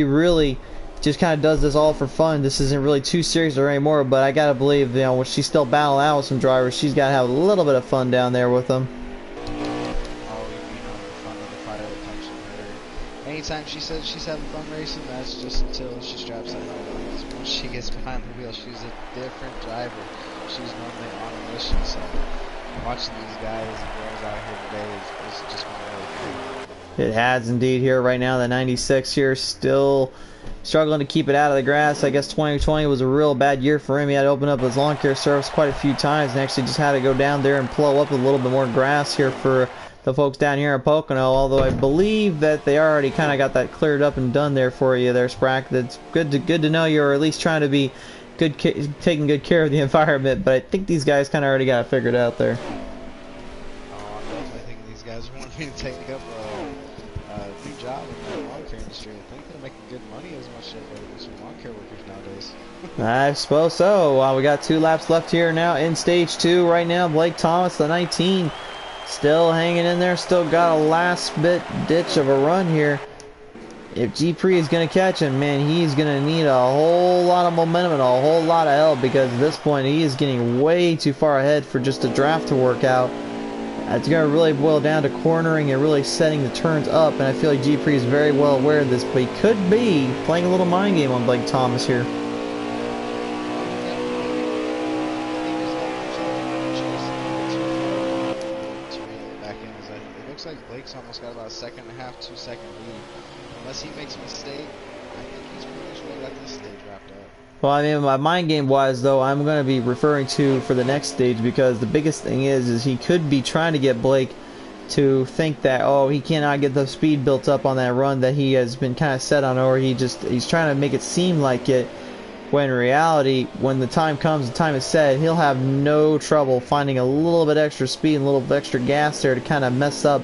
really just kind of does this all for fun. This isn't really too serious or anymore, but I gotta believe, you know, when she's still battling out with some drivers, she's gotta have a little bit of fun down there with them. Oh, you know, the fun of the fire that comes from her. Anytime she says she's having fun racing, that's just until she straps that on. Once she gets behind the wheel, she's a different driver. She's normally on a mission, so watching these guys and girls out here today is just been really cool. It has indeed here right now. The 96 here still struggling to keep it out of the grass. I guess 2020 was a real bad year for him. He had to open up his lawn care service quite a few times and actually just had to go down there and plow up a little bit more grass here for the folks down here in Pocono, although I believe that they already kind of got that cleared up and done there for you there, Sprack. That's good to know you're at least trying to be taking good care of the environment, but I think these guys kind of already got it figured out there. Oh, I'm definitely thinking these guys want me to take up a new job in the lawn care industry. I think they're making good money as much as some lawn care workers nowadays. I suppose so. We got 2 laps left here now in stage 2 right now. Blake Thomas, the 19, still hanging in there, still got a last bit ditch of a run here. If G-Pre is going to catch him, man, he's going to need a whole lot of momentum and a whole lot of help, because at this point he is getting way too far ahead for just a draft to work out. It's going to really boil down to cornering and really setting the turns up, and I feel like G-Pre is very well aware of this, but he could be playing a little mind game on Blake Thomas here. It looks like Blake's almost got about a second and a half, 2-second lead. Unless he makes a mistake, I think he's pretty much really got this stage wrapped up. Well, I mean, my mind game wise though, I'm going to be referring to for the next stage, because the biggest thing is he could be trying to get Blake to think that, oh, he cannot get the speed built up on that run that he has been kind of set on, or he's trying to make it seem like it, when in reality, when the time comes, the time is set, he'll have no trouble finding a little bit extra speed and a little bit extra gas there to kind of mess up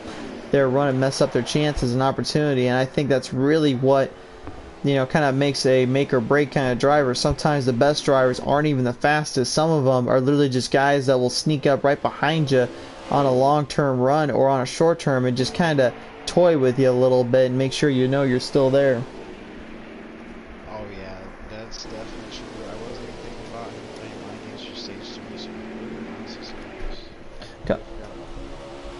their run and mess up their chances and opportunity. And I think that's really what, you know, kind of makes a make or break kind of driver. Sometimes the best drivers aren't even the fastest. Some of them are literally just guys that will sneak up right behind you on a long-term run or on a short-term and just kind of toy with you a little bit and make sure you know you're still there. Oh yeah, that's definitely true. I wasn't even thinking about him playing mind games for stage 2, so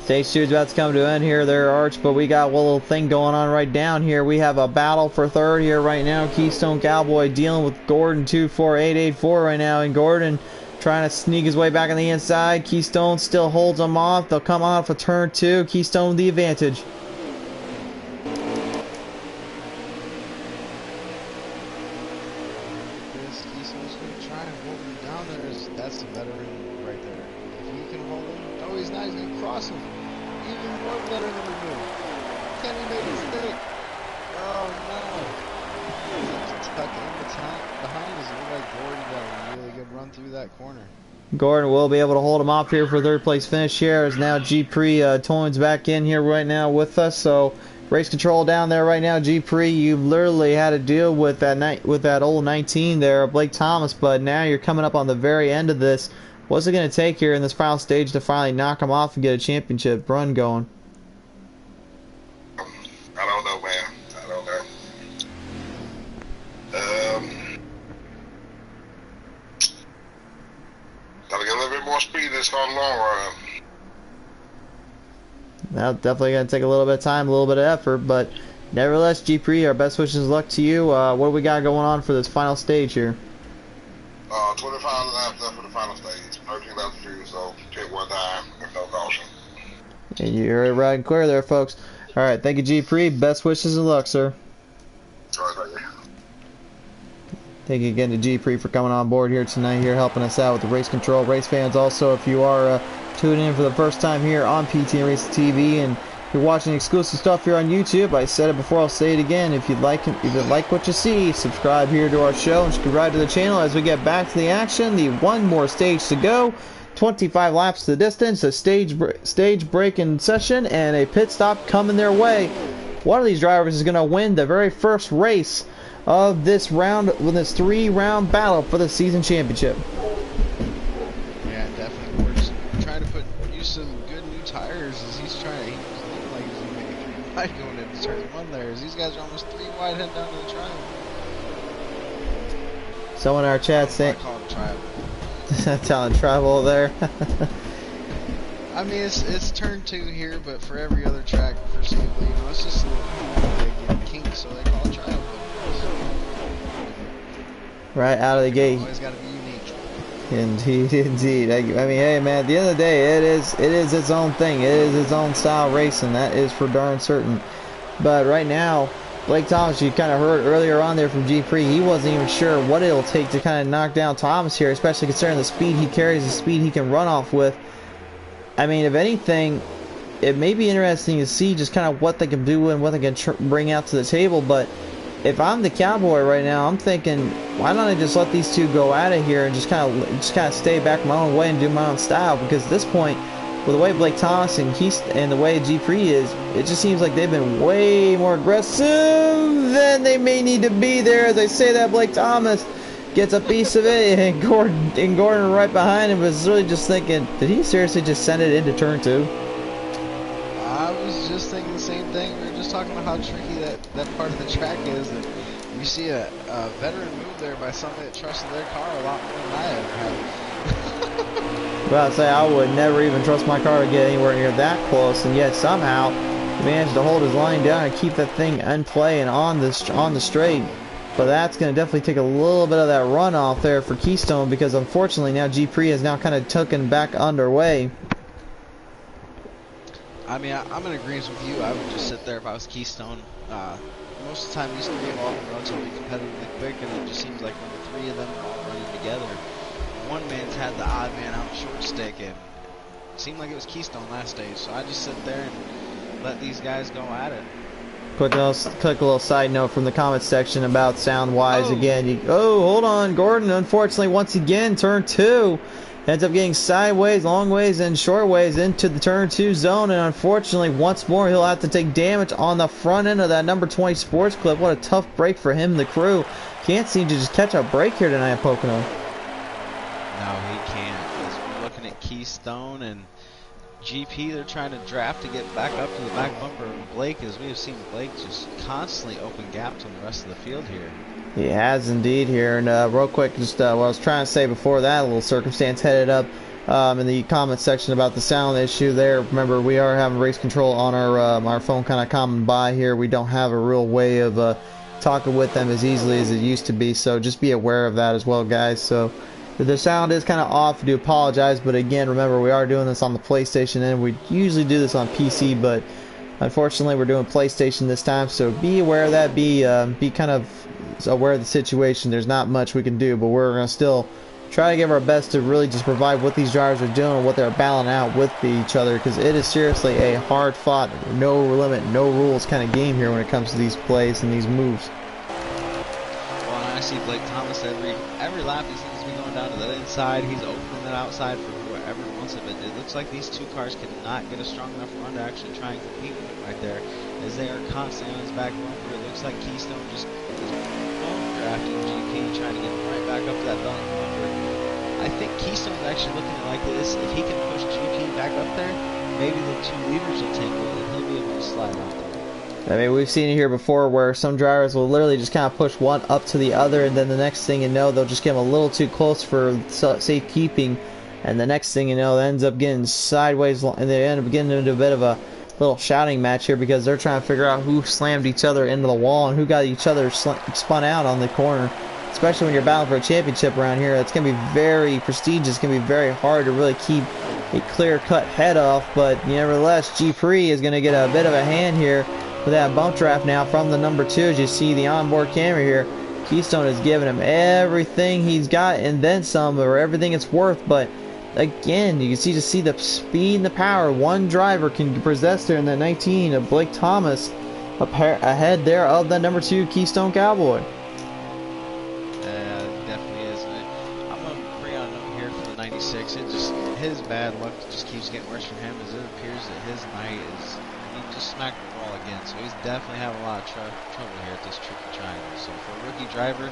Stage 2 is about to come to an end here there, Arch, but we got a little thing going on right down here. We have a battle for third here right now. Keystone Cowboy dealing with Gordon 24884 right now, and Gordon trying to sneak his way back on the inside. Keystone still holds him off. They'll come off of turn 2. Keystone with the advantage. Keystone's going to try and hold him down there. That's the veteran right there. If he can hold him, no, he's not. He's going to cross him. Even more veteran than we do. Can he make a mistake? Oh no. He's tucked in the top behind us. Look like Gordon got a really good run through that corner. Gordon will be able to hold him off here for third place finish here, as now G-Pre Toyne's back in here right now with us. So Race control down there right now, G-Pre. You've literally had to deal with that old 19 there, Blake Thomas, but now you're coming up on the very end of this. What's it going to take here in this final stage to finally knock him off and get a championship run going? I don't know, man. I don't know. Gotta get a little bit more speed in this long run. That's definitely going to take a little bit of time, a little bit of effort, but nevertheless, G-Pre, our best wishes and luck to you. What do we got going on for this final stage here? 25 laps left for the final stage. 13 laps to do, so take one time with no caution. And you're riding clear there, folks. All right, thank you, G-Pre. Best wishes and luck, sir. All right, thank you. Thank you again to G-Pre for coming on board here tonight, here helping us out with the race control. Race fans, also, if you are tuning in for the first time here on PT Racing TV and you're watching exclusive stuff here on YouTube, I said it before, I'll say it again. If you like what you see, subscribe here to our show and subscribe to the channel as we get back to the action. The one more stage to go. 25 laps to the distance, a stage break in session, and a pit stop coming their way. One of these drivers is going to win the very first race of this round, with this 3-round battle for the season championship. Yeah, definitely. We're just trying to use some good new tires as he's trying. He's looking like he's going to make a 3 wide going into turn 1 there. As these guys are almost 3 wide heading down to the trial. Someone in our chat saying, I call it trial. telling travel there. I mean, it's turn 2 here, but for every other track, foreseeably, it's just a little kink, so they call it trial. Right out of the gate. Always got to be unique. Indeed. I mean, hey man, at the end of the day, it is its own thing. It is its own style racing. That is for darn certain. But right now, Blake Thomas, you kind of heard earlier on there from G-Pre, he wasn't even sure what it'll take to kind of knock down Thomas here, especially considering the speed he carries, the speed he can run off with. I mean, if anything, it may be interesting to see just kind of what they can do and what they can bring out to the table, but if I'm the Cowboy right now, I'm thinking, why don't I just let these two go at it here and just kind of stay back my own way and do my own style? Because at this point, with the way Blake Thomas and the way G-Pre is, it just seems like they've been way more aggressive than they may need to be there. As I say that, Blake Thomas gets a piece of it, and Gordon right behind him was really just thinking, did he seriously just send it into turn 2? I was just thinking the same thing. We were just talking about how tricky that part of the track is. And you see a veteran move there by somebody that trusted their car a lot more than I ever have. Well, I'd say I would never even trust my car to get anywhere near that close, and yet somehow he managed to hold his line down and keep that thing in play and on the straight. But that's going to definitely take a little bit of that runoff there for Keystone, because unfortunately now G-Pre is now kind of taken back underway. I mean, I'm in agreement with you. I would just sit there if I was Keystone. Most of the time, these three have all been relatively competitively quick, and it just seems like when the 3 of them are all running together, one man's had the odd man out short stick, and it seemed like it was Keystone last stage. So I just sit there and let these guys go at it. Quick little side note from the comments section about sound-wise. Again, hold on, Gordon. Unfortunately, once again, turn 2 ends up getting sideways, long ways, and short ways into the turn 2 zone, and unfortunately, once more, he'll have to take damage on the front end of that number 20 sports clip. What a tough break for him and the crew. Can't seem to just catch a break here tonight at Pocono. No, he can't. As we're looking at Keystone and GP, they're trying to draft to get back up to the back bumper of Blake, as we have seen Blake just constantly open gaps on the rest of the field here. He has indeed here, and real quick, just what I was trying to say before that, a little circumstance headed up in the comment section about the sound issue there. Remember, we are having race control on our phone kind of coming by here. We don't have a real way of talking with them as easily as it used to be, so just be aware of that as well, guys. So if the sound is kind of off, I do apologize, but again, remember, we are doing this on the PlayStation, and we usually do this on PC, but unfortunately, we're doing PlayStation this time, so be aware of that. Be kind of aware of the situation. There's not much we can do, but we're going to still try to give our best to really just provide what these drivers are doing and what they're battling out with each other, because it is seriously a hard-fought, no limit, no rules kind of game here when it comes to these plays and these moves. Well, and I see Blake Thomas every lap he seems to be going down to that inside. He's opening that outside for whoever wants it, but it looks like these two cars could not get a strong enough run to actually try and compete with him right there, as they are constantly on his back bumper. It looks like Keystone just is drafting GP, trying to get him right back up to that bumper. I think Keystone's actually looking at it like this: if he can push GP back up there, maybe the two leaders will tangle and he'll be able to slide out there. I mean, we've seen it here before where some drivers will literally just kind of push one up to the other, and then the next thing you know, they'll just get them a little too close for safekeeping, and the next thing you know, it ends up getting sideways, and they end up getting into a bit of a little shouting match here because they're trying to figure out who slammed each other into the wall and who got each other spun out on the corner. Especially when you're battling for a championship around here, it's going to be very prestigious. It's going to be very hard to really keep a clear-cut head off, but nevertheless, G-Pre is going to get a bit of a hand here with that bump draft now from the number 2. As you see the onboard camera here, Keystone is giving him everything he's got and then some, or everything it's worth. But again, you can see the speed and the power one driver can possess there in that 19 of Blake Thomas, ahead there of the number 2 Keystone Cowboy. His bad luck just keeps getting worse for him, as it appears that his night is, he just smacked the wall again, so he's definitely having a lot of trouble here at this tricky triangle. So for a rookie driver,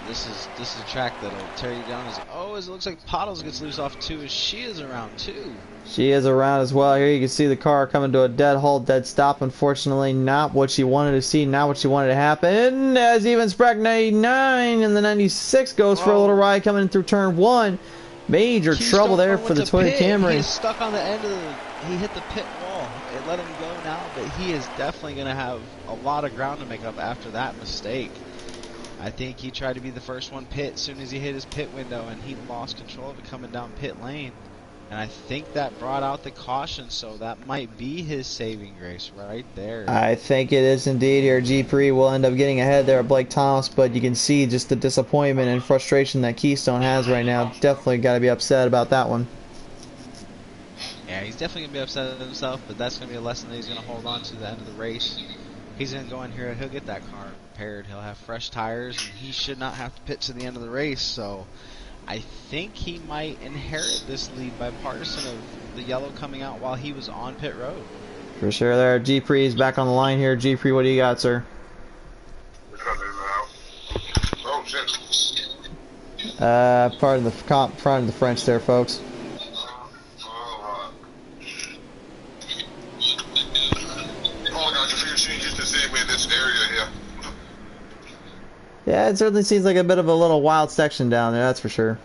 this is a track that'll tear you down. As it looks like Pottles gets loose off too, as she is around too. She is around as well. Here you can see the car coming to a dead halt, dead stop. Unfortunately, not what she wanted to see, not what she wanted to happen. As even Sprack 99 and the 96 goes for a little ride coming in through turn 1. Major trouble there for the Toyota Camry. He's stuck on the end of he hit the pit wall. It let him go now, but he is definitely going to have a lot of ground to make up after that mistake. I think he tried to be the first one pit as soon as he hit his pit window, and he lost control of it coming down pit lane. And I think that brought out the caution, so that might be his saving grace right there. I think it is indeed here. G3 will end up getting ahead there of Blake Thomas, but you can see just the disappointment and frustration that Keystone has right now. Definitely got to be upset about that one. Yeah, he's definitely going to be upset at himself, but that's going to be a lesson that he's going to hold on to the end of the race. He's going to go in here and he'll get that car repaired. He'll have fresh tires, and he should not have to pit to the end of the race, so I think he might inherit this lead bipartisan of the yellow coming out while he was on pit road. For sure there. G3 is back on the line here. G3, what do you got, sir? Oh, shit. Pardon the French there, folks. Yeah, it certainly seems like a bit of a little wild section down there, that's for sure.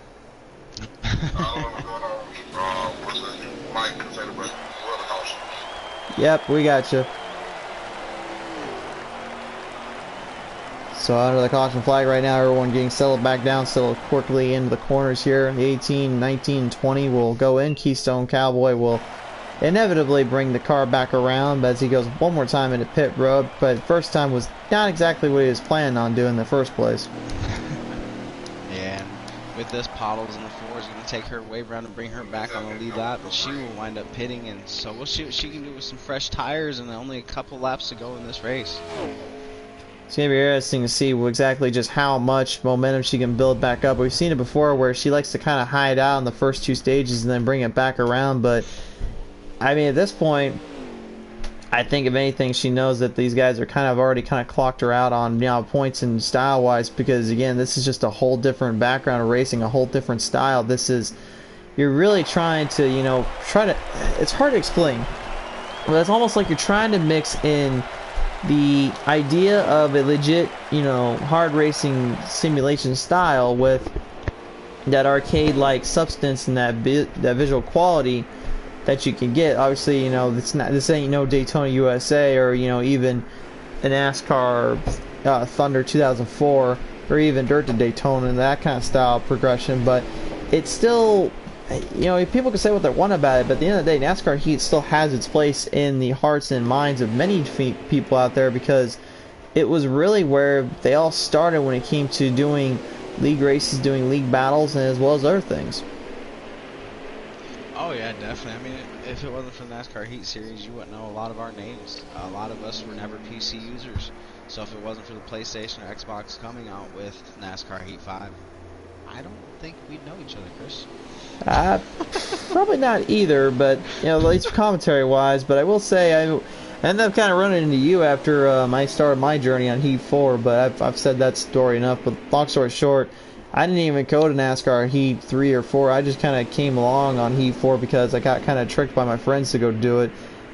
Yep, we got you. So under the caution flag right now, everyone getting settled back down, settled quickly into the corners here. The 18, 19, 20 will go in. Keystone Cowboy will inevitably bring the car back around as he goes one more time into pit road, but first time was not exactly what he was planning on doing in the first place. Yeah, with this, Pottles in the 4 is going to take her wave around and bring her back on the lead lap, but she will wind up pitting, and so we'll see what she can do with some fresh tires and only a couple laps to go in this race. It's going to be interesting to see exactly just how much momentum she can build back up. We've seen it before where she likes to kind of hide out in the first 2 stages and then bring it back around, but I mean, at this point, I think if anything, she knows that these guys are already clocked her out on, you know, points and style-wise, because again, this is just a whole different background of racing, a whole different style. This is, you're really trying to, you know, it's hard to explain, but it's almost like you're trying to mix in the idea of a legit, you know, hard racing simulation style with that arcade-like substance and that visual quality that you can get. Obviously, you know, this ain't no Daytona USA or, you know, even a NASCAR Thunder 2004 or even Dirt to Daytona and that kind of style progression, but it's still, you know, people can say what they want about it, but at the end of the day, NASCAR Heat still has its place in the hearts and minds of many people out there, because it was really where they all started when it came to doing league races, doing league battles, and as well as other things. Oh yeah, definitely. I mean, if it wasn't for the NASCAR Heat Series, you wouldn't know a lot of our names. A lot of us were never PC users. So if it wasn't for the PlayStation or Xbox coming out with NASCAR Heat 5, I don't think we'd know each other, Chris. Probably not either, but you know, at least commentary-wise. But I will say I ended up kind of running into you after I started my journey on Heat 4. But I've said that story enough. But long story short, I didn't even go to NASCAR Heat 3 or 4. I just kind of came along on Heat 4 because I got kind of tricked by my friends to go do it.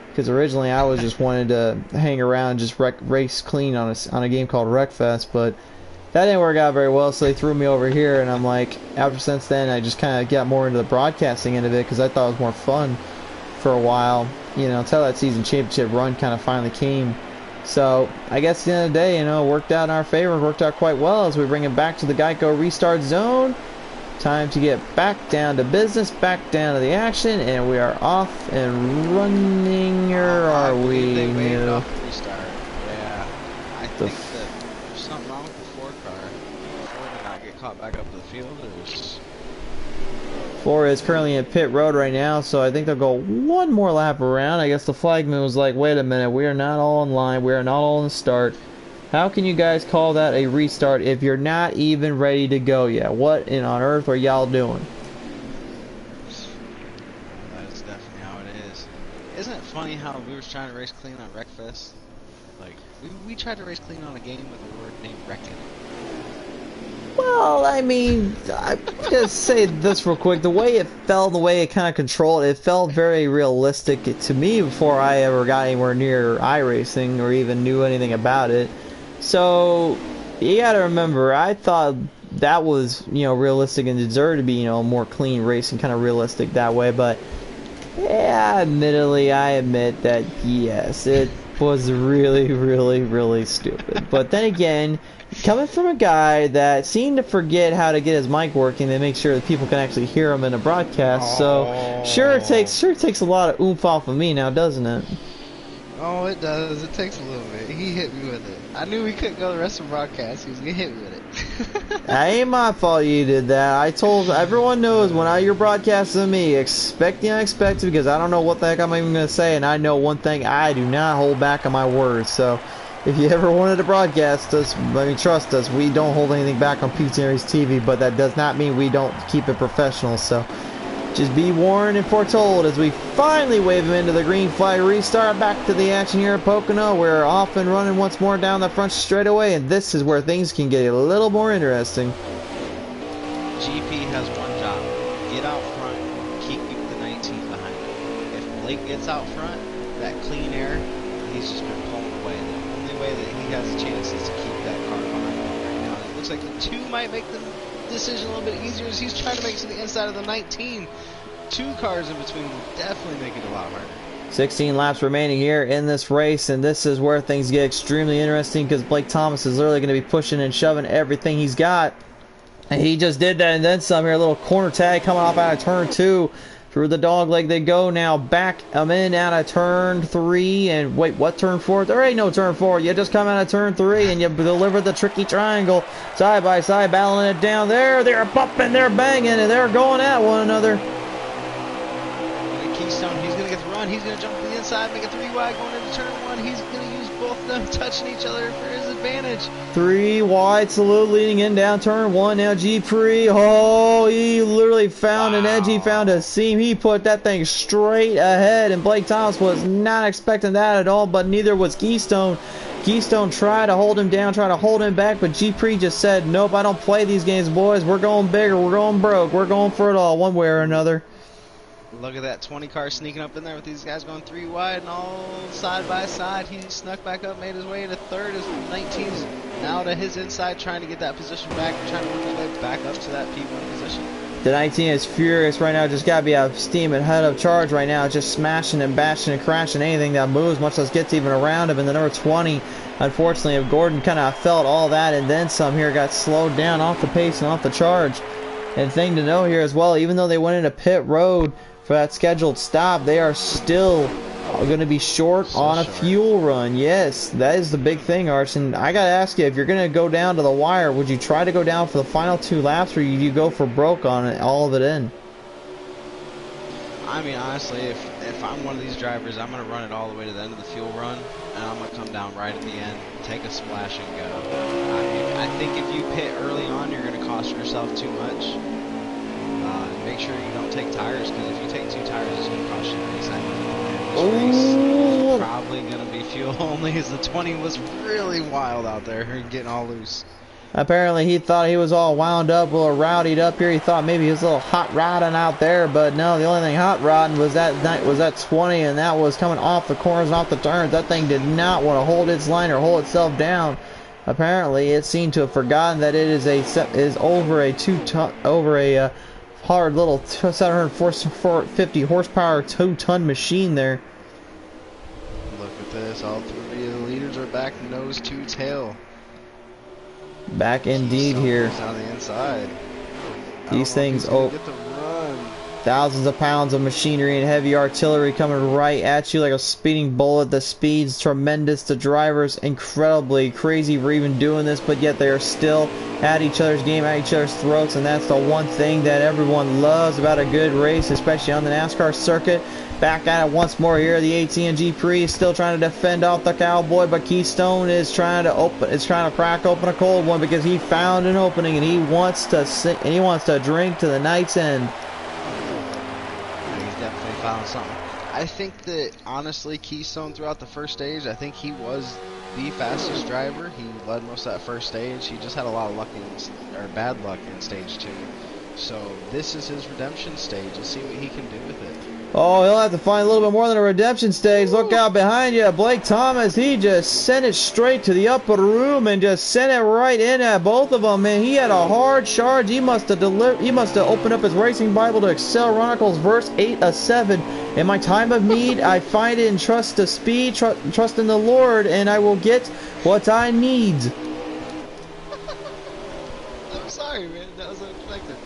Because originally I was just wanted to hang around, just race clean on a game called Wreckfest, but that didn't work out very well, so they threw me over here, and I'm like, since then, I just kind of got more into the broadcasting end of it, because I thought it was more fun for a while, you know, until that season championship run kind of finally came. So, I guess at the end of the day, you know, it worked out in our favor, it worked out quite well as we bring it back to the Geico restart zone. Time to get back down to business, back down to the action, and we are off and running, or are we? They waved off the restart. Yeah, I think that there's something wrong with the Ford car. Ford did not get caught back up to the field. Or just... Ford is currently in pit road right now, so I think they'll go one more lap around. I guess the flagman was like, wait a minute, we are not all in line, we are not all in the start. How can you guys call that a restart if you're not even ready to go yet? What on earth are y'all doing? That is definitely how it is. Isn't it funny how we were trying to race clean on Wreckfest? Like, we tried to race clean on a game with a word named Wreckin'. Well, I mean, I'm gonna say this real quick. The way it felt, the way it kind of controlled, it felt very realistic to me before I ever got anywhere near iRacing or even knew anything about it. So, you gotta remember, I thought that was, you know, realistic and deserved to be, you know, more clean racing, kind of realistic that way, but, yeah, admittedly, I admit that, yes, it was really, really, really stupid. But then again, coming from a guy that seemed to forget how to get his mic working to make sure that people can actually hear him in a broadcast, so, sure it takes a lot of oomph off of me now, doesn't it? Oh, it does. It takes a little bit. He hit me with it. I knew we couldn't go the rest of the broadcast. He was going to hit me with it. That ain't my fault you did that. I told everyone knows when you're broadcasting me, expect the unexpected because I don't know what the heck I'm even going to say, and I know one thing, I do not hold back on my words. So if you ever wanted to broadcast us, I mean, trust us, we don't hold anything back on Pete Series TV, but that does not mean we don't keep it professional. So just be warned and foretold as we finally wave him into the green flag restart. Back to the action here at Pocono. We're off and running once more down the front straightaway, and this is where things can get a little more interesting. GP has one job. Get out front, keep the 19 behind him. If Blake gets out front, that clean air, he's just been pulling away. The only way that he has a chance is to keep that car behind him right now. It looks like the 2 might make the decision a little bit easier as he's trying to make it to the inside of the 19. 2 cars in between will definitely make it a lot harder. 16 laps remaining here in this race, and this is where things get extremely interesting because Blake Thomas is literally going to be pushing and shoving everything he's got. And he just did that and then some here. A little corner tag coming off out of turn 2. Through the dog leg they go now. Back in out of turn 3. And wait, what turn 4? There ain't no turn 4. You just come out of turn 3 and you deliver the tricky triangle. Side by side, battling it down there. They're bumping, they're banging, and they're going at one another. Keystone, he's going to get the run. He's going to jump to the inside, make a 3 wide going into turn 1. He's going to use both of them touching each other for his advantage. 3 wide salute leading in down turn 1. Now G-Pre. Oh, he literally found an edge. He found a seam. He put that thing straight ahead, and Blake Thomas was not expecting that at all, but neither was Keystone. Keystone tried to hold him down, tried to hold him back, but G-Pre just said, nope, I don't play these games, boys. We're going bigger. We're going broke. We're going for it all one way or another. Look at that 20 car sneaking up in there with these guys going 3 wide and all side by side. He snuck back up, made his way into third as 19's now to his inside, trying to get that position back, trying to work his way back up to that P1 position. The 19 is furious right now, just gotta be out of steam and head of charge right now, just smashing and bashing and crashing anything that moves, much less gets even around him. And the number 20, unfortunately, if Gordon kind of felt all that and then some here, got slowed down off the pace and off the charge. And thing to know here as well, even though they went into pit road for that scheduled stop, they are still going to be short on a fuel run. Yes, that is the big thing, Arson. I got to ask you, if you're going to go down to the wire, would you try to go down for the final 2 laps, or do you go for broke on it, all of it in? I mean, honestly, if I'm one of these drivers, I'm going to run it all the way to the end of the fuel run, and I'm going to come down right at the end, take a splash, and go. I mean, I think if you pit early on, you're going to cost yourself too much. Make sure you don't take tires, because if you take 2 tires, it's going to cost you the race. I know. Oh. This race is probably going to be fuel only, as the 20 was really wild out there, getting all loose. Apparently he thought he was all wound up, a little rowdied up here. He thought maybe he was a little hot rodding out there, but no, the only thing hot rodding was that 20, and that was coming off the corners and off the turns. That thing did not want to hold its line or hold itself down. Apparently it seemed to have forgotten that it is over a hard little 750 horsepower 2-ton machine there. Look at this, all 3 of the leaders are back nose to tail. Back indeed here. On the inside. These things, get the run. Thousands of pounds of machinery and heavy artillery coming right at you like a speeding bullet. The speed's tremendous. The drivers incredibly crazy for even doing this, but yet they are still at each other's game, at each other's throats, and that's the one thing that everyone loves about a good race, especially on the NASCAR circuit. Back at it once more here. The AT&G Pre is still trying to defend off the Cowboy, but Keystone is trying to crack open a cold one because he found an opening and he wants to drink to the night's end. He's definitely found something. I think that honestly, Keystone throughout the first stage, I think he was the fastest driver. He led most of that first stage. He just had a lot of bad luck in stage 2. So this is his redemption stage. Let's see what he can do with it. Oh, he'll have to find a little bit more than a redemption stage. Look out behind you. Blake Thomas, he just sent it straight to the upper room and just sent it right in at both of them. Man, he had a hard charge. He must have opened up his racing Bible to Excel Chronicles verse 8:7. In my time of need, I find it and trust to speed, trust in the Lord, and I will get what I need. I'm sorry, man. That was unexpected.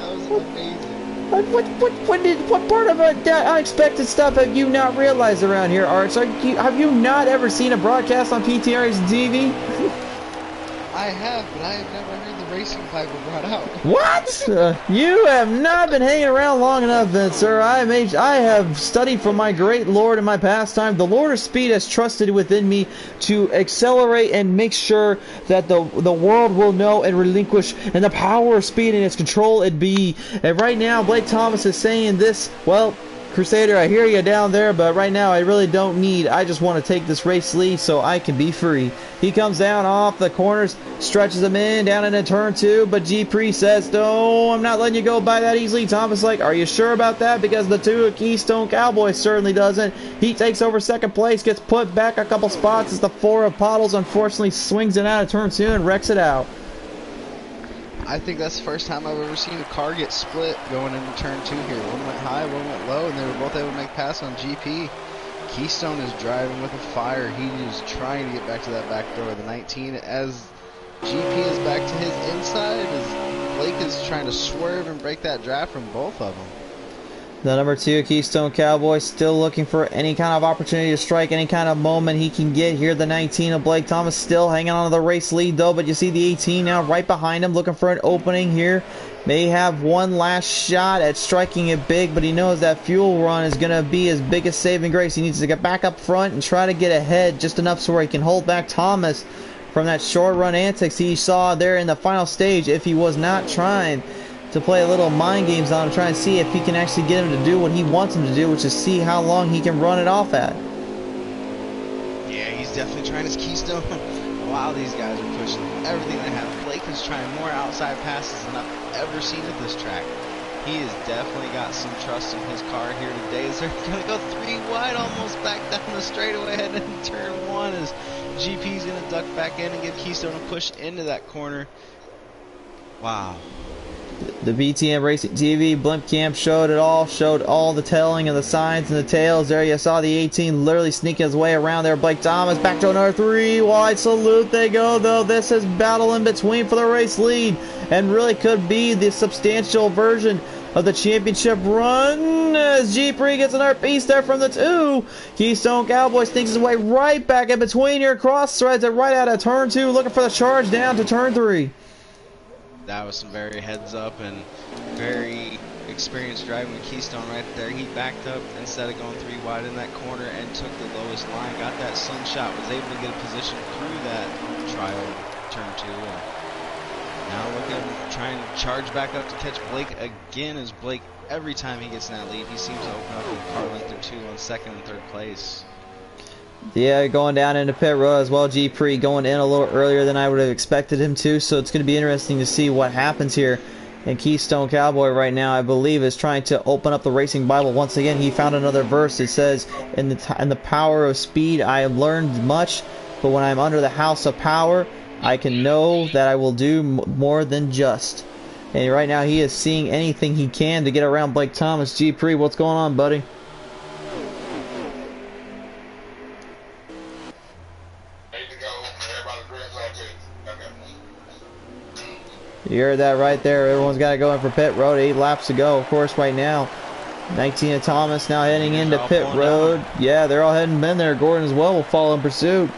That was amazing. What part of that unexpected stuff have you not realized around here, Arch? Have you not ever seen a broadcast on PTR's TV? I have, but I have never heard the racing Bible brought out. What? You have not been hanging around long enough, then, sir. I have studied from my great Lord in my pastime. The Lord of Speed has trusted within me to accelerate and make sure that the world will know and relinquish and the power of speed and its control it be. And right now, Blake Thomas is saying this, well, Crusader, I hear you down there, but right now I really don't need. I just want to take this race lead so I can be free. He comes down off the corners, stretches him in, down into turn 2, but G Pre says, no, I'm not letting you go by that easily. Thomas like, are you sure about that? Because the 2 of Keystone Cowboy certainly doesn't. He takes over second place, gets put back a couple spots as the 4 of Pottles unfortunately swings it out of turn 2 and wrecks it out. I think that's the first time I've ever seen a car get split going into turn 2 here. One went high, one went low, and they were both able to make pass on GP. Keystone is driving with a fire. He is trying to get back to that back door of the 19 as GP is back to his inside, as Blake is trying to swerve and break that draft from both of them. The number 2 Keystone Cowboy still looking for any kind of opportunity to strike, any kind of moment he can get here. The 19 of Blake Thomas still hanging on to the race lead though, but you see the 18 now right behind him looking for an opening here. May have one last shot at striking it big, but he knows that fuel run is going to be his biggest saving grace. He needs to get back up front and try to get ahead just enough so where he can hold back Thomas from that short run antics he saw there in the final stage if he was not trying to play a little mind games on him, trying to see if he can actually get him to do what he wants him to do, which is see how long he can run it off at. Yeah, he's definitely trying his Keystone. Wow, these guys are pushing everything they have. Blake is trying more outside passes than I've ever seen at this track. He has definitely got some trust in his car here today. As they're going to go 3 wide, almost back down the straightaway, heading into turn 1 as GP's going to duck back in and give Keystone a push into that corner. Wow. The BTM Racing TV blimp cam showed it all, showed all the telling of the signs and the tails. There you saw the 18 literally sneaking his way around there. Blake Thomas back to another 3 wide salute they go though. This is battle in between for the race lead and really could be the substantial version of the championship run as G-Pre gets another piece there from the 2. Keystone Cowboy sneaks his way right back in between here, cross threads it right out of turn 2, looking for the charge down to turn 3. That was some very heads up and very experienced driving with Keystone right there. He backed up instead of going 3 wide in that corner and took the lowest line, got that slingshot, was able to get a position through that trial turn 2. Now look at him trying to charge back up to catch Blake again, as Blake, every time he gets in that lead, he seems to open up a car length or two on second and third place. Yeah, going down into pit road as well. G-Pre going in a little earlier than I would have expected him to, so it's going to be interesting to see what happens here. And Keystone Cowboy right now, I believe, is trying to open up the racing Bible once again. He found another verse. It says, in the power of speed I have learned much, but when I'm under the house of power, I can know that I will do more than just. And right now he is seeing anything he can to get around Blake Thomas. G-Pre, what's going on, buddy? You heard that right there. Everyone's got to go in for pit road. 8 laps to go, of course, right now. 19 of Thomas now heading into pit road. Yeah, they're all heading in there. Gordon as well will follow in pursuit.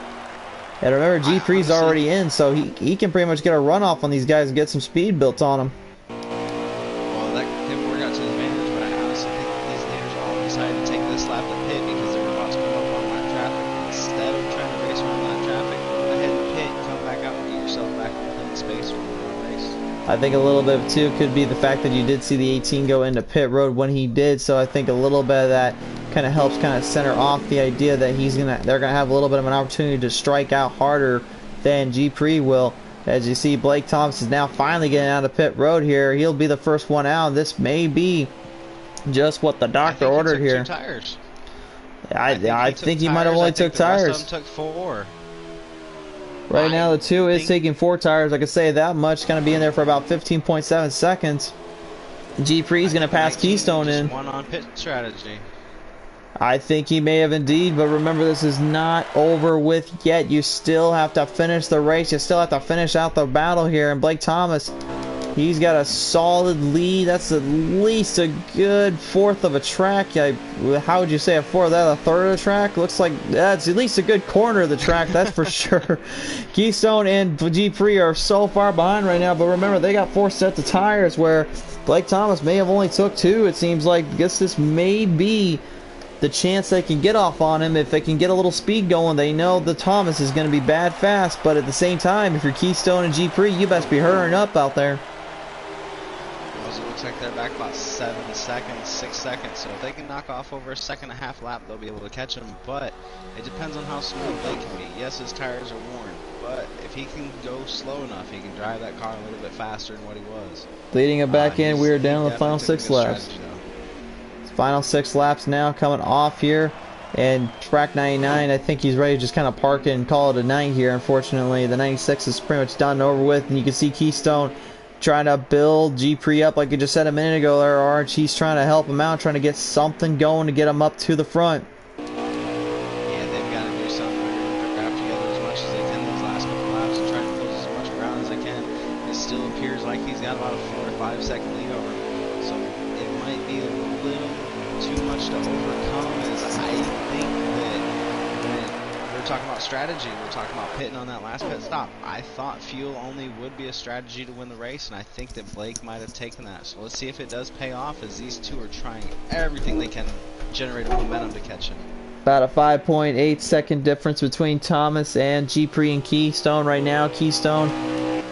And remember, G-Pre's already in, so he can pretty much get a runoff on these guys and get some speed built on them. Well, that could work out to his advantage, but I honestly think these leaders all decided to take this lap to pit because they're about to come up on that traffic. Instead of trying to race around that traffic, go ahead and pit, come back out and get yourself back in clean space for the race. I think a little bit too could be the fact that you did see the 18 go into pit road when he did, so I think a little bit of that kind of helps kind of center off the idea that they're gonna have a little bit of an opportunity to strike out harder than G-Pre will. As you see, Blake Thomas is now finally getting out of pit road here. He'll be the first one out. This may be just what the doctor ordered here. 2 tires. I think he might have only took tires. The rest of them took 4. Right now, the 2 is taking 4 tires. I could say that much. Going to be in there for about 15.7 seconds. G-Pre's going to pass Keystone in. One on pit strategy. I think he may have indeed, but remember, this is not over with yet. You still have to finish the race. You still have to finish out the battle here. And Blake Thomas, he's got a solid lead. That's at least a good 4th of a track. How would you say a 4th? That a 3rd of the track? Looks like that's at least a good corner of the track, that's for sure. Keystone and G-Pre are so far behind right now, but remember, they got 4 sets of tires where Blake Thomas may have only took 2. It seems like, I guess this may be the chance they can get off on him. If they can get a little speed going, they know the Thomas is going to be bad fast, but at the same time, if you're Keystone and G-Pre, you best be hurrying up out there. It looks like they're back about 7 seconds, 6 seconds, so if they can knock off over a 1.5 lap, they'll be able to catch him, but it depends on how smooth Blake can be. Yes, his tires are worn, but if he can go slow enough, he can drive that car a little bit faster than what he was. Leading it back in, we are down to the final 6 laps. Final 6 laps now coming off here, and track 99, I think he's ready to just kind of park it and call it a night here. Unfortunately, the 96 is pretty much done and over with, and you can see Keystone trying to build G-Pre up like I just said a minute ago there, Arch. He's trying to help him out, trying to get something going to get him up to the front. Yeah, they've got to do something. They're going to grab together as much as they can those last couple laps and try to close as much ground as they can. It still appears like he's got about a 4 to 5 second lead over him, so it might be a little too much to overcome, as I think that when we're talking about strategy, we're talking about pitting on that last pit stop. I thought fuel only would be a strategy to win the race, and I think that Blake might have taken that. So let's see if it does pay off, as these two are trying everything they can to generate a momentum to catch him. About a 5.8 second difference between Thomas and G-Pre and Keystone right now. Keystone,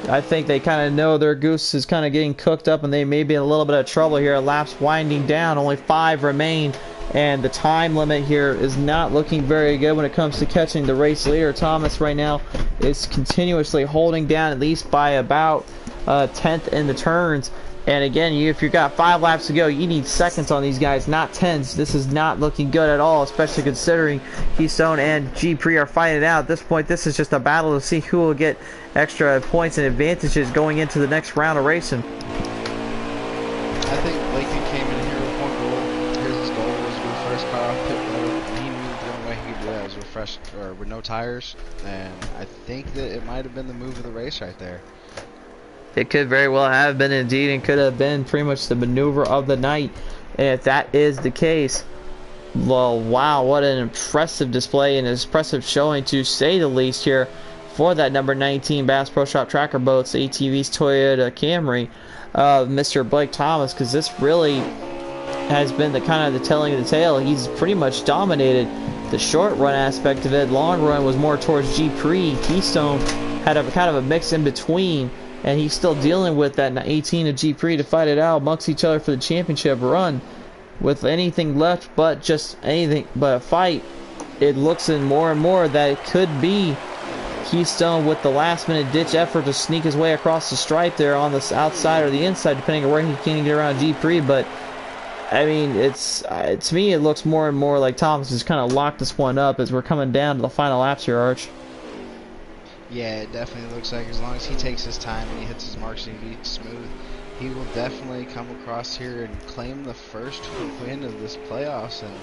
I think they kind of know their goose is kind of getting cooked up, and they may be in a little bit of trouble here. Laps winding down, only 5 remain, and the time limit here is not looking very good when it comes to catching the race leader. Thomas right now is continuously holding down at least by about 10th in the turns. And again, if you've got 5 laps to go, you need seconds on these guys, not 10s. This is not looking good at all, especially considering Keystone and G-Pre are fighting it out. At this point, this is just a battle to see who will get extra points and advantages going into the next round of racing. I think Blakey came in here with one goal. His goal was to be the first car off pit road. He knew the only way he could do that was refresh, or with no tires, and I think that it might have been the move of the race right there. It could very well have been indeed, and could have been pretty much the maneuver of the night. And if that is the case, well, wow, what an impressive display and an impressive showing, to say the least, here for that number 19 Bass Pro Shop Tracker Boats ATV's Toyota Camry, Mr. Blake Thomas, because this really has been the kind of the telling of the tale. He's pretty much dominated the short run aspect of it. Long run was more towards G-Pre. Keystone had a kind of a mix in between. and he's still dealing with that 18 of G3 to fight it out amongst each other for the championship run. With anything left but just anything but a fight, it looks in more and more that it could be Keystone with the last minute ditch effort to sneak his way across the stripe there on the outside or the inside, depending on where he can get around G3. But I mean, it's to me it looks more and more like Thomas has kind of locked this one up as we're coming down to the final laps here, Arch. Yeah, it definitely looks like as long as he takes his time and he hits his marks and he beats smooth, he will definitely come across here and claim the first win of this playoffs. And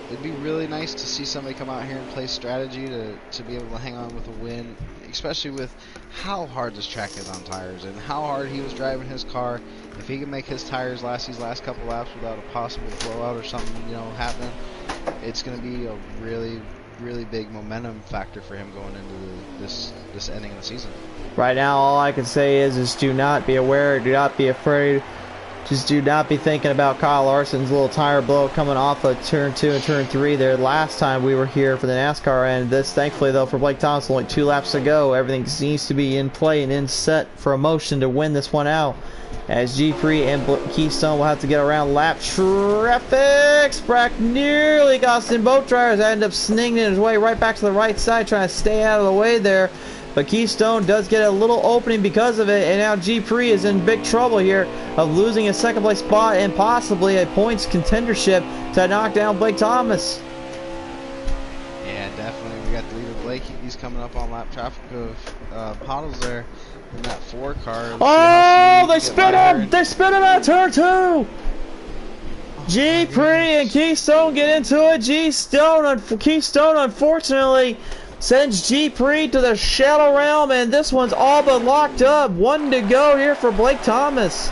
it'd be really nice to see somebody come out here and play strategy to be able to hang on with a win, especially with how hard this track is on tires and how hard he was driving his car. If he can make his tires last these last couple laps without a possible blowout or something, you know, happening, it's going to be a really, really big momentum factor for him going into this ending of the season. Right now, all I can say is just do not be aware, do not be afraid. Just do not be thinking about Kyle Larson's little tire blow coming off of turn 2 and turn 3 there last time we were here for the NASCAR end. This, thankfully, though, for Blake Thomas, only 2 laps to go. Everything seems to be in play and in set for a motion to win this one out. As G3 and Keystone will have to get around lap traffic. Sprack nearly cost him both drivers. End up sninging his way right back to the right side, trying to stay out of the way there. But Keystone does get a little opening because of it, and now G3 is in big trouble here of losing a second place spot and possibly a points contendership to knock down Blake Thomas. Yeah, definitely. We got the leader Blake. He's coming up on lap traffic of Pottles there in that 4 car. Oh, they spin him! They spin him out of turn 2! G3 and Keystone get into it. Keystone, unfortunately, sends G3 to the shadow realm, and this one's all but locked up. 1 to go here for Blake Thomas.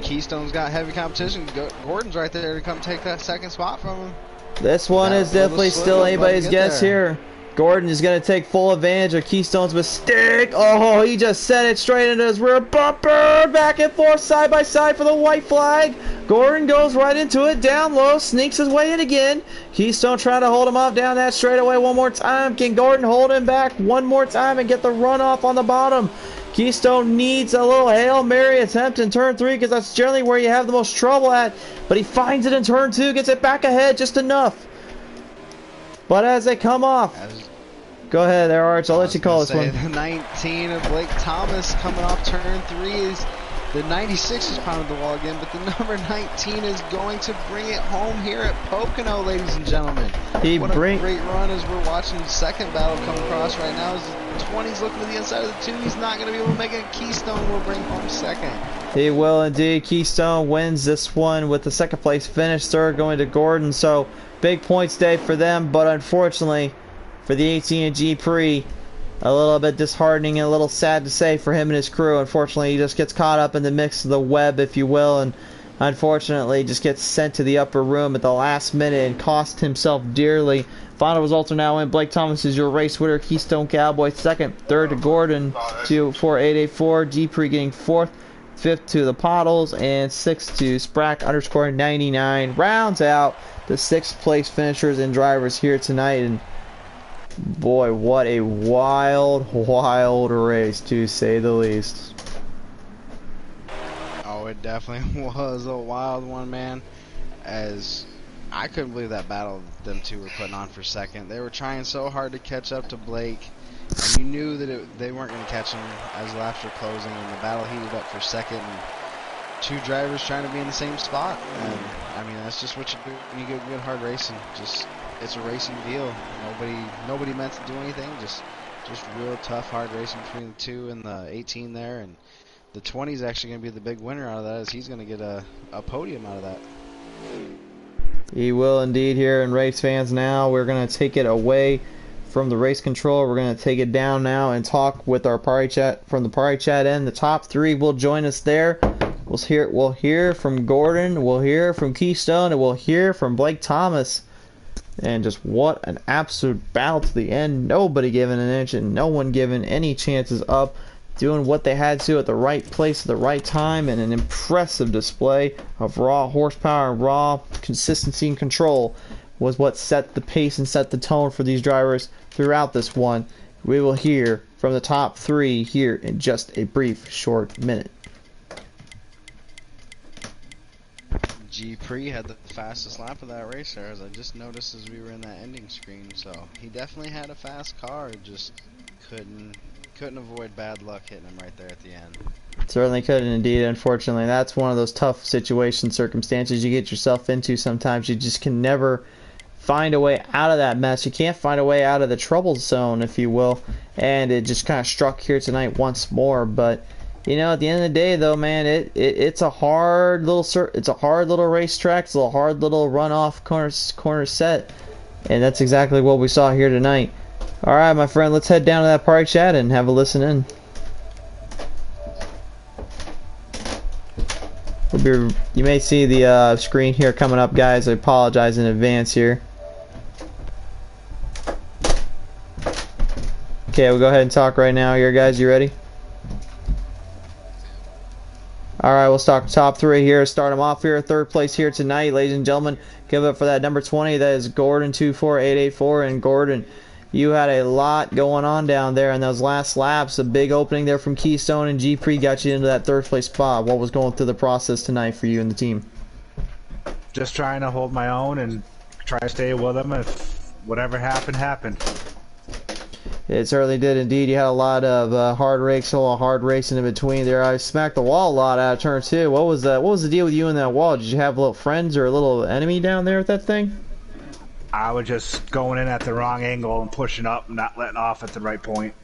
Keystone's got heavy competition. Gordon's right there to come take that second spot from him. This one is definitely still anybody's guess here. Gordon is going to take full advantage of Keystone's mistake. Oh, he just sent it straight into his rear bumper. Back and forth, side by side for the white flag. Gordon goes right into it, down low, sneaks his way in again. Keystone trying to hold him off down that straightaway one more time. Can Gordon hold him back one more time and get the runoff on the bottom? Keystone needs a little Hail Mary attempt in turn 3 because that's generally where you have the most trouble at. But he finds it in turn 2, gets it back ahead just enough. But as they come off, go ahead there, Arch. I'll let you call this one. The 19 of Blake Thomas coming off turn 3 is the 96 is pounded the wall again, but the number 19 is going to bring it home here at Pocono, ladies and gentlemen. What a great run as we're watching the second battle come across right now. As the 20's looking to the inside of the 2, he's not going to be able to make it. Keystone will bring home second. He will indeed. Keystone wins this one with the second place finish. Third going to Gordon, so big points day for them, but unfortunately for the 18 and G3, a little bit disheartening and a little sad to say for him and his crew. Unfortunately, he just gets caught up in the mix of the web, if you will, and unfortunately just gets sent to the upper room at the last minute and cost himself dearly. Final results are now in. Blake Thomas is your race winner. Keystone Cowboy second. Third to Gordon, 24884. G3 getting fourth. Fifth to the Pottles, and sixth to Sprack _99. Rounds out the 6th place finishers and drivers here tonight. And boy, what a wild race, to say the least. Oh, it definitely was a wild one, man. As I couldn't believe that battle them two were putting on for second. They were trying so hard to catch up to Blake, and you knew that they weren't going to catch him as laps were closing, and the battle heated up for second. And 2 drivers trying to be in the same spot. And I mean, that's just what you do when you get good hard racing. It's a racing deal. Nobody meant to do anything. Just real tough hard racing between the 2 and the 18 there. And the 20 is actually going to be the big winner out of that, as he's going to get a podium out of that. He will indeed here. And race fans, now we're going to take it away from the race control. We're going to take it down now and talk with our party chat from the party chat end. The top 3 will join us there. We'll hear from Gordon, we'll hear from Keystone, and we'll hear from Blake Thomas. And just what an absolute battle to the end. Nobody given an inch and no one given any chances up. Doing what they had to at the right place at the right time, and an impressive display of raw horsepower and raw consistency and control was what set the pace and set the tone for these drivers throughout this one. We will hear from the top 3 here in just a brief, short minute. G-Pre had the fastest lap of that race there, as I just noticed as we were in that ending screen. So he definitely had a fast car, just couldn't avoid bad luck hitting him right there at the end. Certainly couldn't, indeed. Unfortunately, that's one of those tough situation circumstances you get yourself into. Sometimes you just can never find a way out of that mess. You can't find a way out of the trouble zone, if you will. And it just kind of struck here tonight once more. But you know, at the end of the day, though, man, it's a hard little racetrack. It's a hard little runoff corner set, and that's exactly what we saw here tonight. All right, my friend, let's head down to that party chat and have a listen in. You may see the screen here coming up, guys. I apologize in advance here. Okay, we'll go ahead and talk right now here, guys. You ready? Alright, we'll start top 3 here. Start them off here. 3rd place here tonight, ladies and gentlemen. Give it up for that number 20. That is Gordon24884. And Gordon, you had a lot going on down there in those last laps. A big opening there from Keystone, and G-Pre got you into that 3rd place spot. What was going through the process tonight for you and the team? Just trying to hold my own and try to stay with them. If whatever happened, happened. It certainly did, indeed. You had a lot of hard racing in between there. I smacked the wall a lot out of turn 2. What was the deal with you and that wall? Did you have little friends or a little enemy down there with that thing? I was just going in at the wrong angle and pushing up and not letting off at the right point.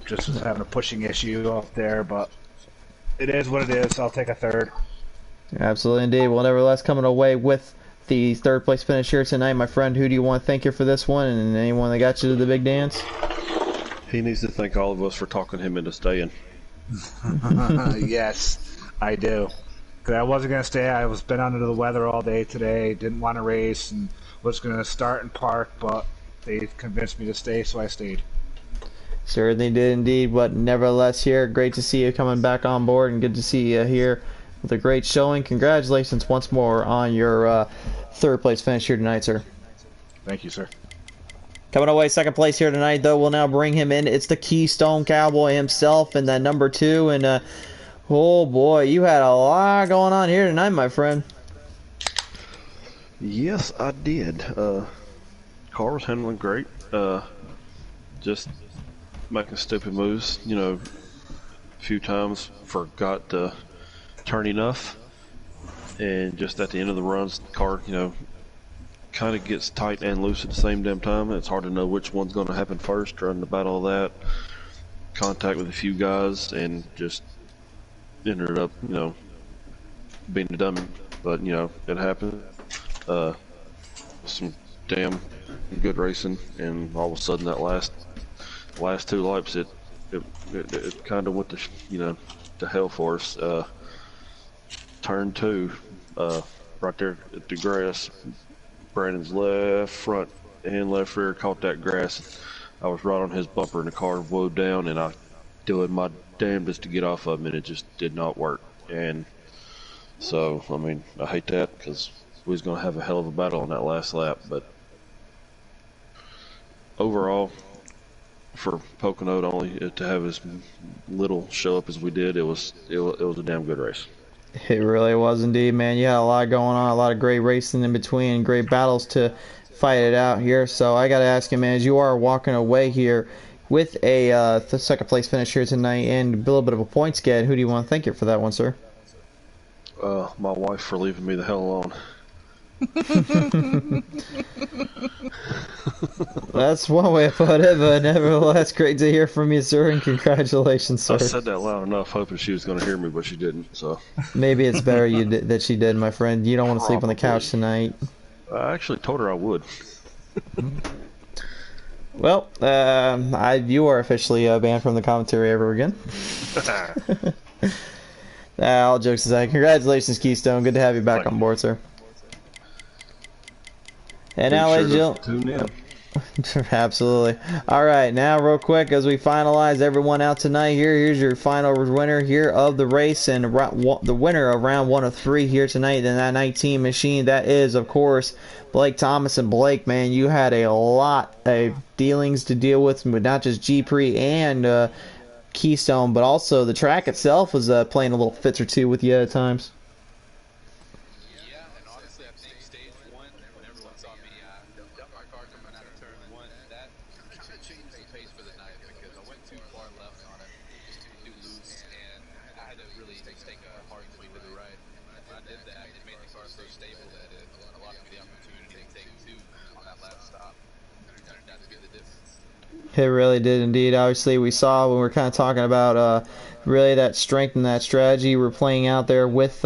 Just was having a pushing issue up there, but it is what it is. I'll take a 3rd. Absolutely, indeed. Well, nevertheless, coming away with the 3rd place finish here tonight, my friend. Who do you want to thank you for this one, and anyone that got you to the big dance? He needs to thank all of us for talking him into staying. Yes, I do. Because I wasn't going to stay. I was been under the weather all day today. Didn't want to race and was going to start and park, but they convinced me to stay, so I stayed. Certainly did, indeed. But nevertheless, here, great to see you coming back on board, and good to see you here with a great showing. Congratulations once more on your 3rd place finish here tonight, sir. Thank you, sir. Coming away 2nd place here tonight, though, we'll now bring him in. It's the Keystone Cowboy himself and that number 2. And oh boy, you had a lot going on here tonight, my friend. Yes, I did. Car was handling great. Just making stupid moves. You know, a few times forgot to turn enough, and just at the end of the runs, the car, you know, kind of gets tight and loose at the same damn time. It's hard to know which one's going to happen first. Trying to battle that, contact with a few guys, and just ended up, you know, being a dummy. But you know, it happened. Some damn good racing, and all of a sudden that last 2 laps, it kind of went to, you know, to hell for us. Turn 2, right there at the grass, Brandon's left front and left rear caught that grass. I was right on his bumper and the car woed down, and I doing my damnedest to get off of him, and it just did not work. And so, I mean, I hate that because we was going to have a hell of a battle on that last lap. But overall, for Pocono only to have as little show up as we did, it was a damn good race. It really was indeed, man. You had a lot going on, a lot of great racing in between, great battles to fight it out here. So I got to ask you, man, as you are walking away here with a 2nd place finish here tonight and a little bit of a points get, who do you want to thank you for that one, sir? My wife for leaving me the hell alone. That's one way to put it, but nevertheless, great to hear from you, sir, and congratulations, sir. I said that loud enough, hoping she was going to hear me, but she didn't. So maybe it's better that she did, my friend. You don't want to sleep on the couch tonight. I actually told her I would. Well, you are officially banned from the commentary ever again. All jokes aside, congratulations, Keystone. Good to have you back on board, sir. And now, ladies and gentlemen, Absolutely. All right, now real quick as we finalize everyone out tonight here's your final winner here of the race and the winner of round 1 of 3 here tonight in that 19 machine. That is, of course, Blake Thomas. And Blake, man, you had a lot of dealings to deal with not just G-Pre and Keystone, but also the track itself was playing a little fits or two with you at times. It really did indeed. Obviously, we saw when we were kind of talking about really that strength and that strategy we're playing out there with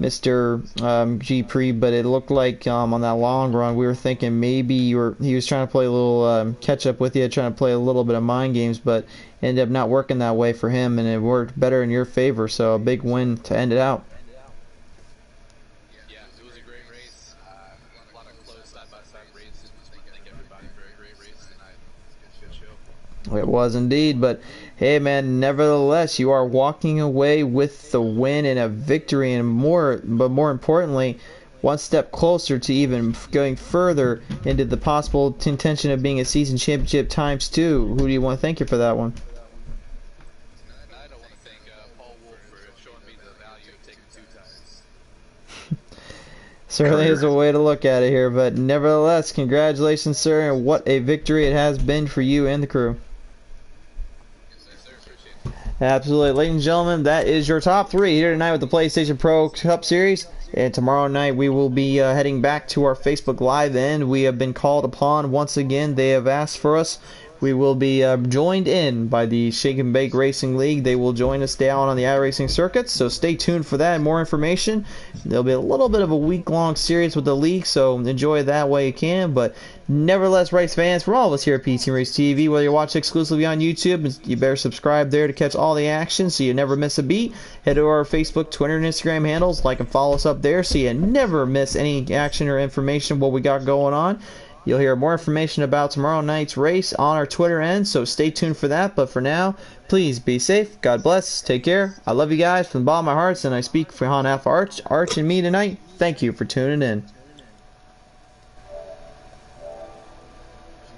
Mr. G-Pre, but it looked like on that long run we were thinking maybe he was trying to play a little catch up with you, trying to play a little bit of mind games, but ended up not working that way for him, and it worked better in your favor. So a big win to end it out. It was indeed, but hey man, nevertheless you are walking away with the win and a victory, and more importantly, one step closer to even going further into the possible intention of being a season championship ×2. Who do you want to thank you for that one? Certainly is a way to look at it here, but nevertheless, congratulations, sir, and what a victory it has been for you and the crew. Absolutely. Ladies and gentlemen, that is your top 3 here tonight with the PlayStation Pro Cup Series. And tomorrow night we will be heading back to our Facebook Live, and we have been called upon once again. They have asked for us. We will be joined in by the Shake and Bake Racing League. They will join us down on the iRacing circuits, so stay tuned for that and more information. There'll be a little bit of a week-long series with the league, so enjoy it that way you can. But nevertheless, race fans, from all of us here at PC Race TV, whether you watch exclusively on YouTube, you better subscribe there to catch all the action so you never miss a beat. Head to our Facebook, Twitter, and Instagram handles, like and follow us up there so you never miss any action or information what we got going on. You'll hear more information about tomorrow night's race on our Twitter end, so stay tuned for that. But for now, please be safe. God bless. Take care. I love you guys from the bottom of my heart, and I speak for Han Alpha Arch and me tonight. Thank you for tuning in.